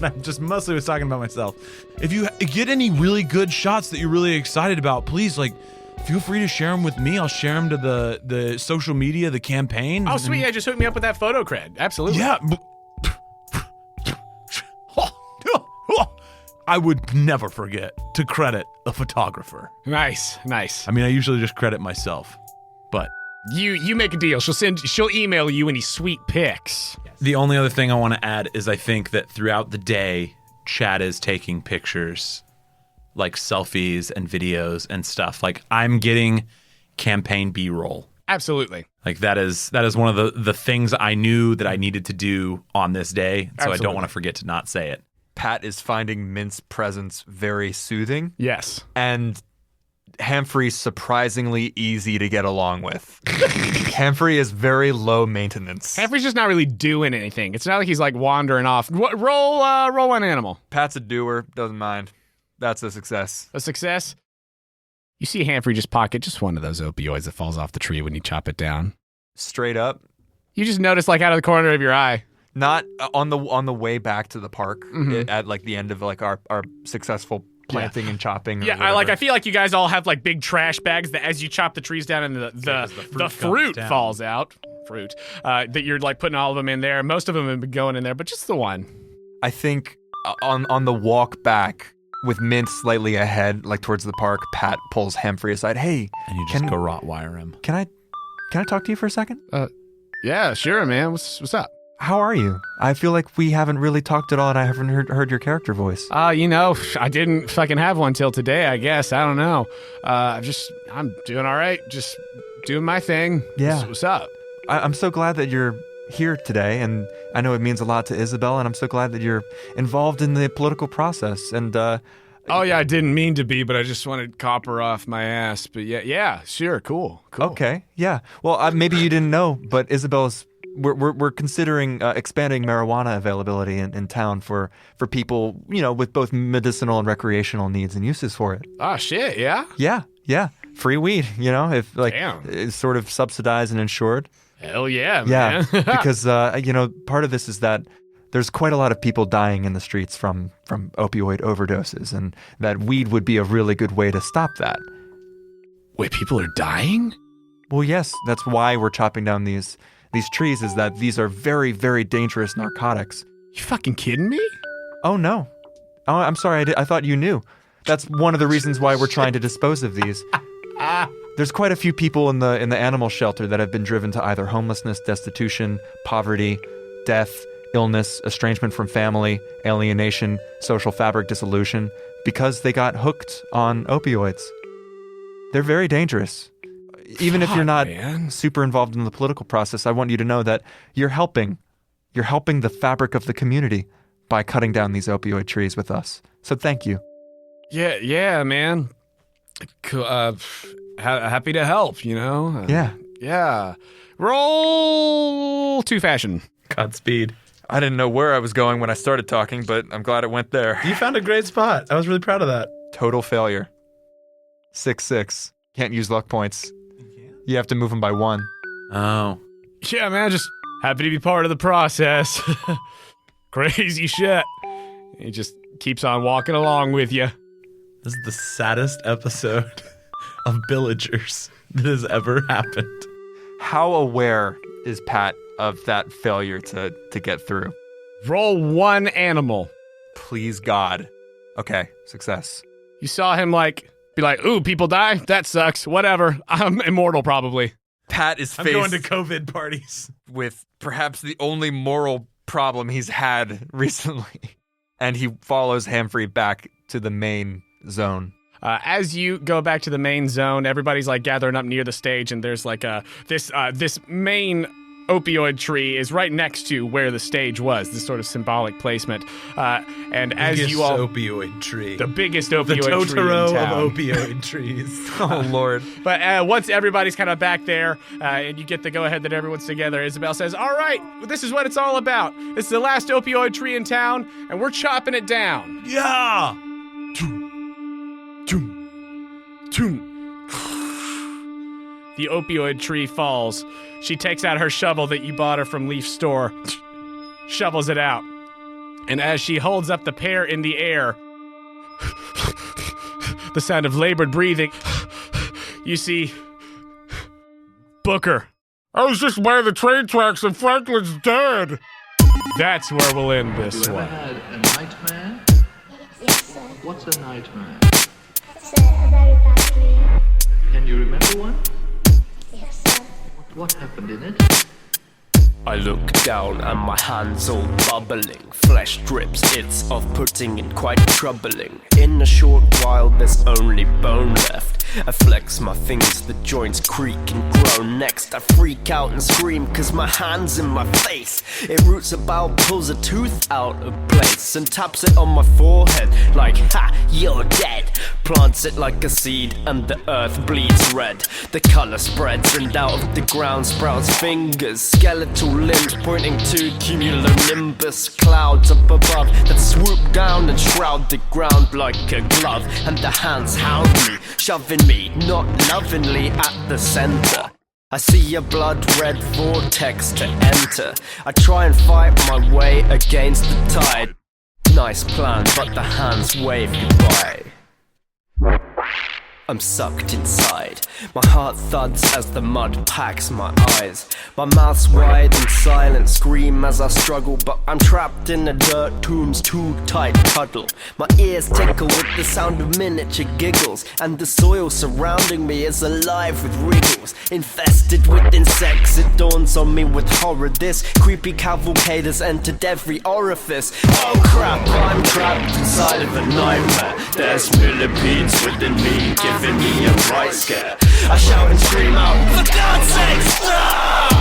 I'm just mostly was talking about myself. If you get any really good shots that you're really excited about, please feel free to share them with me. I'll share them to the social media, the campaign. Oh, sweet. Yeah, just hook me up with that photo cred. Absolutely. Yeah. I would never forget to credit a photographer. Nice. I mean, I usually just credit myself, but You make a deal. She'll email you any sweet pics. the only other thing I want to add is I think that throughout the day, Chad is taking pictures, like selfies and videos and stuff. Like I'm getting campaign B-roll. Absolutely. Like that is one of the things I knew that I needed to do on this day, so I Absolutely. don't want to forget to not say it. Pat is finding Mint's presence very soothing, Yes. and Humphrey's surprisingly easy to get along with. Humphrey is very low maintenance. Humphrey's just not really doing anything. It's not like he's like wandering off. Roll one animal. Pat's a doer, doesn't mind. That's a success. A success. You see Humphrey just pocket just one of those opioids that falls off the tree when you chop it down. Straight up. You just notice like out of the corner of your eye. Not on the way back to the park at like the end of like our successful planting and chopping. or Yeah, I whatever. feel like you guys all have like big trash bags that as you chop the trees down and the fruit down. falls out. Fruit. That you're like putting all of them in there. Most of them have been going in there, but just the one. I think on the walk back with Mint slightly ahead, like towards the park, Pat pulls Humphrey aside. Hey, And you just Can- go Rottweiler him. can I talk to you for a second? Yeah, sure, man. What's up? How are you? I feel like we haven't really talked at all, and I haven't heard your character voice. I didn't fucking have one till today, I guess. I don't know. I'm doing all right. Just doing my thing. Yeah. What's up? I'm so glad that you're here today, and I know it means a lot to Isabel, and I'm so glad that you're involved in the political process. And Oh, yeah, I didn't mean to be, but I just wanted copper off my ass. But yeah, sure, cool. okay, yeah. Well, maybe you didn't know, but Isabel's we're considering expanding marijuana availability in town for people, with both medicinal and recreational needs and uses for it. Oh, shit, yeah? Yeah. Free weed, if Damn. it's sort of subsidized and insured. Hell yeah, Yeah, man. because part of this is that there's quite a lot of people dying in the streets from opioid overdoses, and that weed would be a really good way to stop that. Wait, people are dying? Well, yes, that's why we're chopping down these trees, is that these are very, very dangerous narcotics. You fucking kidding me? Oh, no. Oh, I'm sorry, I thought you knew. That's one of the reasons why we're trying to dispose of these. There's quite a few people in the animal shelter that have been driven to either homelessness, destitution, poverty, death, illness, estrangement from family, alienation, social fabric dissolution, because they got hooked on opioids. They're very dangerous. Even if you're not super involved in the political process, I want you to know that you're helping the fabric of the community by cutting down these opioid trees with us. So thank you. Yeah, man. Happy to help, Yeah. Yeah. Roll to fashion. Godspeed. I didn't know where I was going when I started talking, but I'm glad it went there. You found a great spot. I was really proud of that. Total failure. 6-6. Can't use luck points. You have to move them by 1. Oh. Yeah, man, just happy to be part of the process. Crazy shit. He just keeps on walking along with you. This is the saddest episode of Villagers that has ever happened. How aware is Pat of that failure to get through? Roll 1 animal. Please God. Okay, success. You saw him be like, ooh, people die? That sucks. Whatever. I'm immortal probably. Pat is I'm faced going to COVID parties. with perhaps the only moral problem he's had recently. And he follows Humphrey back to the main zone. As you go back to the main zone, everybody's gathering up near the stage, and there's this main opioid tree is right next to where the stage was. This sort of symbolic placement. And as you all, opioid tree, the biggest the opioid tree in Totoro town. of opioid trees. Oh, Lord. But once everybody's kind of back there, and you get the go-ahead that everyone's together, Isabel says, all right, this is what it's all about. It's the last opioid tree in town, and we're chopping it down. Yeah. The opioid tree falls. She takes out her shovel that you bought her from Leaf's store, shovels it out. And as she holds up the pear in the air, the sound of labored breathing, you see Booker. I was just by the train tracks and Franklin's dead. That's where we'll end this You ever one. had a nightmare? Yes, sir. What's a nightmare? It's a very bad dream. Can you remember one? Yes, sir. What happened in it? I look down and my hands all bubbling. Flesh drips, it's off-putting and quite troubling. In a short while there's only bone left. I flex my fingers, the joints creak and groan. Next I freak out and scream cause my hand's in my face. It roots about, pulls a tooth out of place and taps it on my forehead like, ha, you're dead. Plants it like a seed and the earth bleeds red. The color spreads and out of the ground sprouts fingers, skeletal limbs pointing to cumulonimbus clouds up above that swoop down and shroud the ground like a glove. And the hands hound me, shoving me, not lovingly, at the center. I see a blood-red vortex to enter. I try and fight my way against the tide. Nice plan, but the hands wave goodbye. I'm sucked inside. My heart thuds as the mud packs my eyes. My mouth's wide and silent, scream as I struggle, but I'm trapped in a dirt tomb's too tight cuddle. My ears tickle with the sound of miniature giggles, and the soil surrounding me is alive with wriggles. Infested with insects, it dawns on me with horror. This creepy cavalcade has entered every orifice. Oh crap, I'm trapped inside of a nightmare. There's millipedes within me, giving me a right scare. I shout and scream out, for God's sake, stop!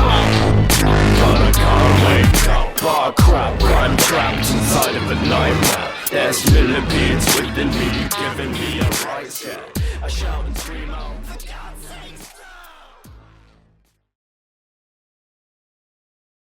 But I can't wake up. Oh crap, I'm trapped inside of a nightmare. There's millipedes within me, giving me a right scare. I shout and scream out, for God's sake, stop!